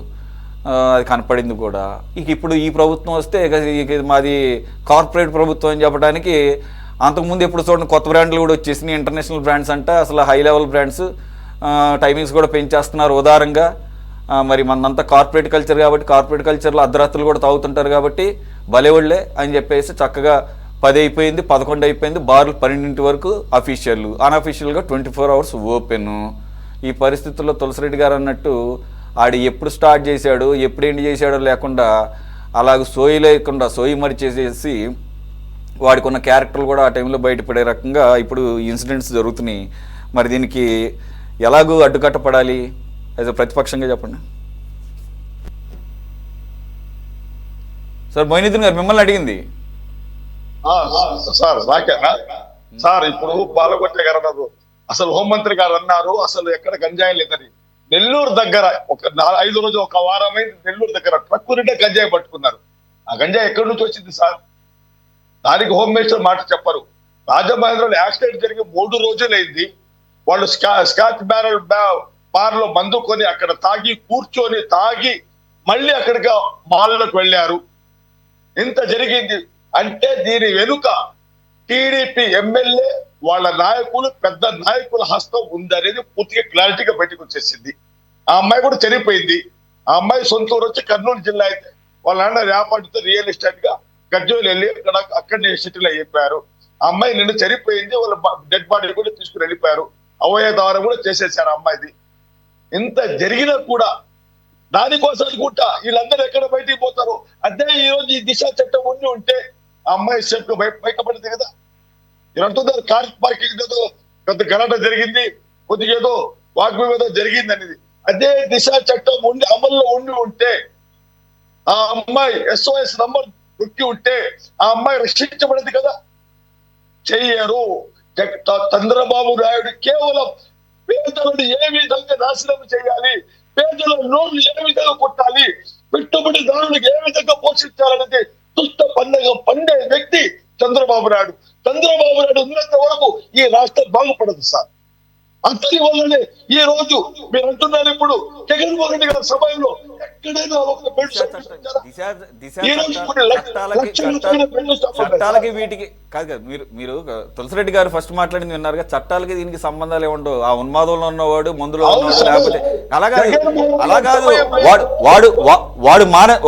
అది కనపడింది కూడా. ఇప్పుడు ఈ ప్రభుత్వం వస్తే ఇక మాది కార్పొరేట్ ప్రభుత్వం అని చెప్పడానికి అంతకుముందు ఎప్పుడు చూడండి కొత్త బ్రాండ్లు కూడా వచ్చేసినాయి, ఇంటర్నేషనల్ బ్రాండ్స్ అంట, అసలు హై లెవెల్ బ్రాండ్స్, టైమింగ్స్ కూడా పెంచేస్తున్నారు ఉదారంగా. మరి మనంతా కార్పొరేట్ కల్చర్ కాబట్టి కార్పొరేట్ కల్చర్లో అర్ధరాత్రులు కూడా తాగుతుంటారు కాబట్టి భలేవాళ్లే అని చెప్పేసి చక్కగా 10 అయిపోయింది, 11 అయిపోయింది, బార్లు 12 వరకు అఫీషియల్, అన్అఫీషియల్గా 24 hours ఓపెన్. ఈ పరిస్థితుల్లో తులసిరెడ్డి గారు అన్నట్టు ఆడు ఎప్పుడు స్టార్ట్ చేశాడు ఎప్పుడు ఎండ్ చేశాడో లేకుండా అలాగ సోయి లేకుండా సోయి మరి చేసేసి వాడికి ఉన్న క్యారెక్టర్లు కూడా ఆ టైంలో బయటపడే రకంగా ఇప్పుడు ఇన్సిడెంట్స్ జరుగుతున్నాయి. మరి దీనికి ఎలాగూ అడ్డుకట్టపడాలి యాజ్ ఎ ప్రతిపక్షంగా చెప్పండి సార్. మొయినుద్దీన్ గారు మిమ్మల్ని అడిగింది. సార్ నాకేనా సార్, ఇప్పుడు పాలకొట్టే గారు అన్నారు, అసలు హోంమంత్రి గారు అన్నారు అసలు ఎక్కడ గంజాయి లేదని. నెల్లూరు దగ్గర ఒక 5 రోజులు ఒక వారమైంది, నెల్లూరు దగ్గర ట్రక్కు నిండా గంజాయి పట్టుకున్నారు. ఆ గంజాయి ఎక్కడి నుంచి వచ్చింది సార్? దానికి హోమ్ మినిస్టర్ మాట చెప్పరు. రాజమహేంద్రలో యాక్సిడెంట్ జరిగి 3 రోజులైంది. వాళ్ళు స్కాచ్ బ్యారల్ బార్ లో మందు కొని అక్కడ తాగి కూర్చొని తాగి మళ్ళీ అక్కడికి మాల్లోకి వెళ్ళారు. ఇంత జరిగింది అంటే దీని వెనుక టీడీపీ ఎమ్మెల్యే వాళ్ళ నాయకులు పెద్ద నాయకుల హస్తం ఉందనేది పూర్తిగా క్లారిటీగా బయటకు వచ్చేసింది. ఆ అమ్మాయి కూడా చనిపోయింది. ఆ అమ్మాయి సొంత ఊరు వచ్చి కర్నూలు జిల్లా అయితే వాళ్ళ నాన్న వ్యాపారితో రియల్ ఎస్టేట్ గా గజ్జోలు వెళ్ళి అక్కడనే సెటిల్ అయిపోయారు. ఆ అమ్మాయి నిన్ను చనిపోయింది, వాళ్ళ డెడ్ బాడీ కూడా తీసుకుని వెళ్ళిపోయారు. అవయదారం కూడా చేసేసారు ఆ అమ్మాయిది. ఇంత జరిగినా కూడా దానికోసం అనుకుంటా వీళ్ళందరూ ఎక్కడ బయటికి పోతారు. అదే ఈ రోజు ఈ దిశ చట్టం ఉండి ఉంటే ఆ అమ్మాయి సేఫ్ బయటపడింది కదా. ఇదంటున్నారు కార్ పార్కింగ్ ఏదో పెద్ద గలాట జరిగింది, కొద్దిగా ఏదో వాగ్వివాదం జరిగింది అనేది. అదే దిశ చట్టం ఉండి అమల్లో ఉండి ఉంటే ఆ అమ్మాయి SOS నంబర్ నొక్కి ఉంటే ఆ అమ్మాయి రక్షించబడింది కదా. చెయ్యరు. చంద్రబాబు నాయుడు కేవలం పేదలను ఏ విధంగా నాశనం చేయాలి, పేదల నోళ్లు ఏ విధంగా కొట్టాలి, పెట్టుబడిదారులకు ఏ విధంగా పోషించాలనేది దుష్ట పండే వ్యక్తి చంద్రబాబు నాయుడు. చంద్రబాబు నాయుడు ఉన్నంత వరకు ఈ రాష్ట్రం బాగుపడదు సార్. అతని వల్లనే ఈ రోజు మీరు అంటున్నారు ఇప్పుడు జగన్మోహన్ రెడ్డి గారి సమయంలో ఎక్కడైనా ఒక చట్టాలకి వీటికి కాదు కదా. మీరు తులసిరెడ్డి గారు ఫస్ట్ మాట్లాడింది విన్నారుగా, చట్టాలకి దీనికి సంబంధాలు ఏముండవు. ఆ ఉన్మాదంలో ఉన్నవాడు మందులో ఉన్నవాడు లేకపోతే అలా కాదు.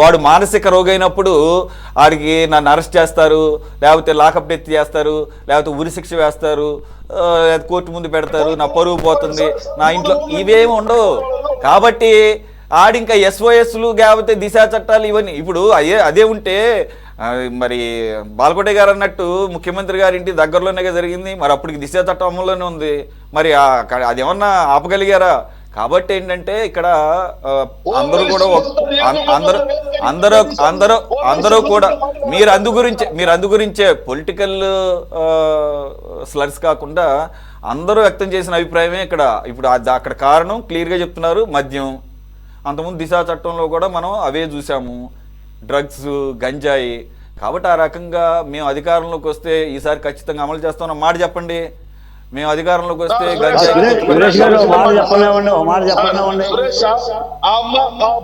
వాడు మానసిక రోగైనప్పుడు వాడికి నన్ను అరెస్ట్ చేస్తారు, లేకపోతే లాకప్ డెత్ చేస్తారు, లేకపోతే ఉరి శిక్ష వేస్తారు, కోర్టు ముందు పెడతారు, నా పరువు పోతుంది, నా ఇంట్లో ఇవేమి ఉండవు. కాబట్టి ఆడింకా SOSలు లేకపోతే దిశ చట్టాలు ఇవన్నీ ఇప్పుడు అదే ఉంటే మరి బాలకోటే గారు అన్నట్టు ముఖ్యమంత్రి గారి ఇంటి దగ్గరలోనే జరిగింది. మరి అప్పటికి దిశ చట్టం అమల్లోనే ఉంది. మరి అదేమన్నా ఆపగలిగారా? కాబట్టి ఏంటంటే ఇక్కడ అందరూ కూడా అందరూ కూడా మీరు అందు గురించే పొలిటికల్ స్లర్స్ కాకుండా అందరూ వ్యక్తం చేసిన అభిప్రాయమే ఇక్కడ. ఇప్పుడు అక్కడ కారణం క్లియర్గా చెప్తున్నారు, మద్యం. అంతకుముందు దిశ చట్టంలో కూడా మనం అవే చూసాము, డ్రగ్స్, గంజాయి. కాబట్టి ఆ రకంగా మేము అధికారంలోకి వస్తే ఈసారి ఖచ్చితంగా అమలు చేస్తామన్న మాట చెప్పండి. మేము అధికారంలోకి వస్తే సురేష్ గారు ఒక మాట చెప్పండి సురేష్ ఆ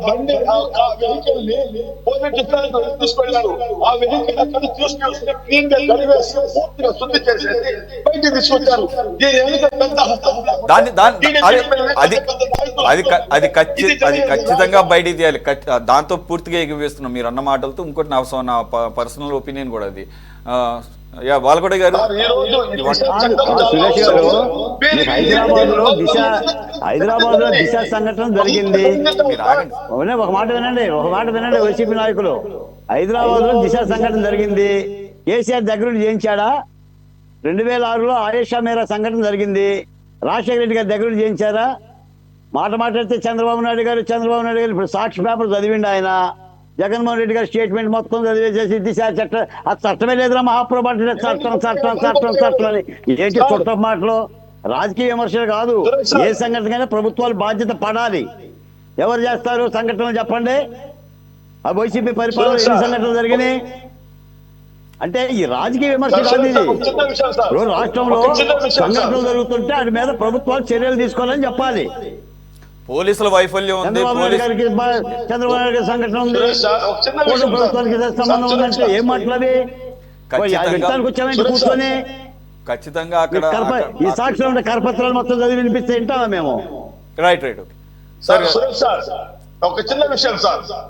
బండి ఆ వెహికల్ ని పోలీసు స్టేషన్ తీసుకెళ్లారు. ఆ వెహికల్ అక్కడ తీసుకెళ్తే క్లీన్ గా కడిగేసి పూర్తిగా శుద్ధి చేసేసి బయటికి తీసుకొచ్చారు. దీని వెనుక పెద్ద అది ఖచ్చితంగా బయటికి తీయాలి. దాంతో పూర్తిగా ఎగివేస్తున్నాం మీరు అన్న మాటలతో. ఇంకోటి నా పర్సనల్ ఒపీనియన్ కూడా అది. బాలకోట గారు, సురేష్ గారు, హైదరాబాద్ లో దిశ సంఘటన జరిగింది. ఒక మాట వినండి వైసీపీ నాయకులు. హైదరాబాద్ లో దిశ సంఘటన జరిగింది. కేసీఆర్ దగ్గరుండి చేయించాడా? 2006లో ఆయేషా మేరా సంఘటన జరిగింది. రాజశేఖర రెడ్డి గారి దగ్గరుండి చేయించారా? మాట్లాడితే చంద్రబాబు నాయుడు గారు ఇప్పుడు సాక్షి పేపర్ చదివిండి ఆయన. జగన్మోహన్ రెడ్డి గారి స్టేట్మెంట్ మొత్తం చదివేసేసి దిశ చట్టం, ఆ చట్టమే లేదురా మహాప్రభు అంటే చట్టం అని ఏంటి చుట్టం మాటలు? రాజకీయ విమర్శలు కాదు. ఏ సంఘటనకైనా ప్రభుత్వాలు బాధ్యత పడాలి. ఎవరు చేస్తారు సంఘటనలు చెప్పండి? ఆ వైసీపీ పరిపాలన ఎన్ని సంఘటనలు జరిగినాయి అంటే ఈ రాజకీయ విమర్శ కాదు ఇది. రాష్ట్రంలో సంఘటనలు జరుగుతుంటే వాటి మీద ప్రభుత్వాలు చర్యలు తీసుకోవాలని చెప్పాలి. పోలీసుల వైఫల్యం ఉంది, చంద్రబాబు నాయుడు గారి సంఘటన ఉంది, ప్రభుత్వానికి సంబంధం ఉందంటే ఏం మాట్లాడి కూర్చొని ఖచ్చితంగా అక్కడ ఈ సాక్షిలో ఉండే కరపత్రాలు మొత్తం చదివి వినిపిస్తే వింటామా మేము? రైట్ సార్ ఒక చిన్న విషయం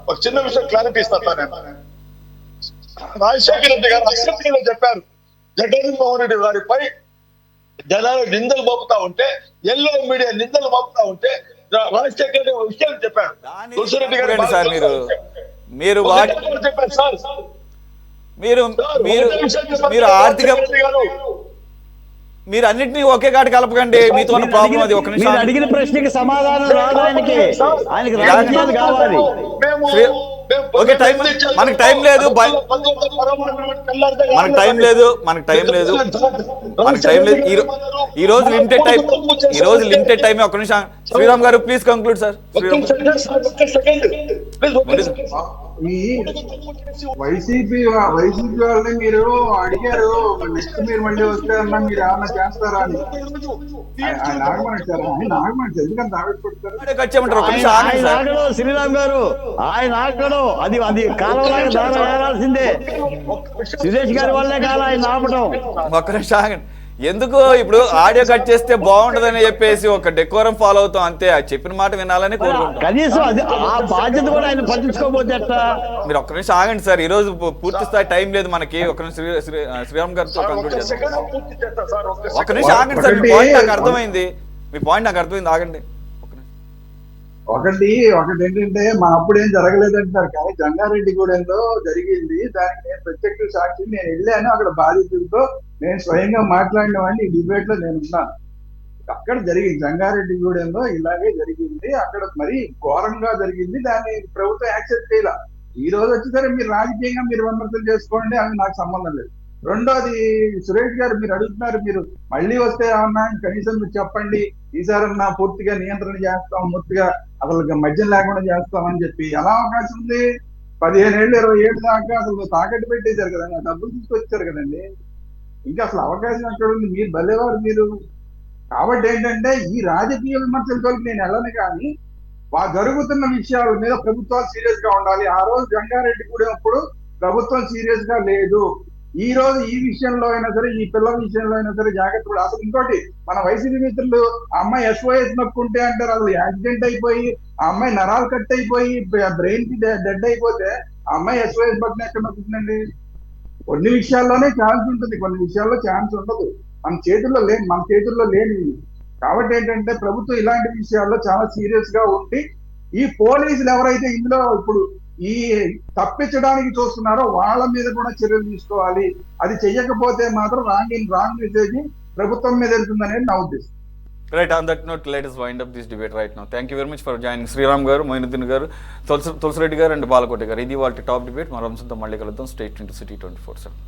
ఒక చిన్న విషయం క్లారిటీ ఇస్తాను నేను. రాజశేఖర రెడ్డి గారు అసెంబ్లీలో చెప్పారు, జగన్మోహన్ రెడ్డి గారిపై జనాలు నిందలు మోపుతా ఉంటే, ఎల్లో మీడియా నిందలు మోపుతా ఉంటే రాజశేఖర రెడ్డి విషయం చెప్పారు. తులసిరెడ్డి గారు సార్ చెప్పారు సార్, మీరు ఆర్థిక మీరు అన్నింటినీ ఒకే కాటి కలపకండి. మీతో ప్రాబ్లం అది. ఒక నిమిషం, అడిగిన ప్రశ్నకి సమాధానం రాదు ఆయనకి రాజకీయాలు కావాలి. ఓకే, మనకి టైం లేదు. ఈ రోజు లిమిటెడ్ టైం. ఒక నిమిషం శ్రీరామ్ గారు, ప్లీజ్ కంక్లూడ్ సార్. ఈ వైసీపీ వాళ్ళని మీరు అడిగారు, నెక్స్ట్ మీరు మళ్ళీ వస్తే అన్నా మీరు ఏమన్నా చేస్తారా అని. ఆయన ఆగమనిచ్చారా? ఆయన ఆగమనిచ్చారు. ఎందుకంటే ఆగడు శ్రీరామ్ గారు, ఆయన ఆగడు. అది కాలంలాగా దారం వేయాల్సిందే. సురేష్ గారి వల్లే కాలం ఆయన ఆపటం. ఒక్క నిమిషం ఆగండి. ఎందుకు ఇప్పుడు ఆడియో కట్ చేస్తే బాగుంటదని చెప్పేసి ఒక డెకోరం ఫాలో అవుతాం అంతే. చెప్పిన మాట వినాలని కోరుకుంటాం. కనీసం అది ఆ బాధ్యత కూడా ఆయన పట్టించుకోకపోతే ఎట్లా? మీరు ఒక్క నిమిషం ఆగండి సార్. ఈ రోజు పూర్తి స్థాయి టైం లేదు మనకి. ఒక నిమిషం శ్రీరామ్ గారితో కంక్లూడ్ చేస్తాం. ఒక్క నిమిషం ఆగండి సార్. మీ పాయింట్ నాకు అర్థమైంది. ఆగండి. ఒకటి ఏంటంటే మా అప్పుడు ఏం జరగలేదంటారు, కానీ జంగారెడ్డిగూడెంలో జరిగింది. దానికి నేను ప్రత్యక్ష సాక్షి. నేను వెళ్ళాను, అక్కడ బాధితులతో నేను స్వయంగా మాట్లాడిన వాడిని. ఈ డిబేట్ లో నేను ఉన్నాను. అక్కడ జరిగింది, జంగారెడ్డిగూడెంలో ఇలాగే జరిగింది. అక్కడ మరి ఘోరంగా జరిగింది. దాన్ని ప్రభుత్వం యాక్సెప్ట్ చేయాల. ఈ రోజు వచ్చేసరి మీరు రాజకీయంగా మీరు విమర్శలు చేసుకోండి, అది నాకు సంబంధం లేదు. రెండోది, సురేష్ గారు మీరు అడుగుతున్నారు, మీరు మళ్ళీ వస్తే ఏమన్నా కనీసం మీరు చెప్పండి, ఈసారన్నా పూర్తిగా నియంత్రణ చేస్తాం, పూర్తిగా అసలు మద్యం లేకుండా చేస్తామని చెప్పి. ఎలా అవకాశం ఉంది? 15 ఏళ్ళు 20 ఏళ్ళు దాకా అసలు తాకట్టు పెట్టేశారు కదండి, డబ్బులు తీసుకొచ్చారు కదండి. ఇంకా అసలు అవకాశం ఎక్కడ ఉంది? మీరు భలేవారు మీరు. కాబట్టి ఏంటంటే ఈ రాజకీయ విమర్శలతోకి నేను వెళ్ళను, కానీ జరుగుతున్న విషయాల మీద ప్రభుత్వాలు సీరియస్ గా ఉండాలి. ఆ రోజు జంగారెడ్డి కూడా అప్పుడు ప్రభుత్వం సీరియస్ గా లేదు. ఈ రోజు ఈ విషయంలో అయినా సరే, ఈ పిల్లల విషయంలో అయినా సరే జాగ్రత్త కూడా. అసలు ఇంకోటి, మన వైసీపీ మిత్రులు ఆ అమ్మాయి SOS నొక్కుంటే అంటారు, అసలు యాక్సిడెంట్ అయిపోయి ఆ అమ్మాయి నరాలు కట్ అయిపోయి బ్రెయిన్ కి డెడ్ అయిపోతే ఆ అమ్మాయి SOS బటన్ ఎక్కడ నొక్కుంటుందండి? కొన్ని విషయాల్లోనే ఛాన్స్ ఉంటుంది, కొన్ని విషయాల్లో ఛాన్స్ ఉండదు. మన చేతుల్లో లేని. కాబట్టి ఏంటంటే ప్రభుత్వం ఇలాంటి విషయాల్లో చాలా సీరియస్ గా ఉండి, ఈ పోలీసులు ఎవరైతే ఇందులో ఇప్పుడు ఈ తప్పించడానికి చూస్తున్నారో వాళ్ళ మీద కూడా చర్యలు తీసుకోవాలి. అది చెయ్యకపోతే మాత్రం రాంగ్ మెసేజ్ ప్రభుత్వం మీద వెళ్తుందనేది నా ఉద్దేశం. Right, on that note let us wind up this debate right now. Thank you very much for joining Sriram garu, Moinuddin గారు, తులసిరెడ్డి గారు అండ్ బాలకోట గారు. ఇది వాళ్ళ టాప్ డిబేట్. మరో అంశంతో మళ్ళీ కలుద్దాం. Stay tuned to City 24/7.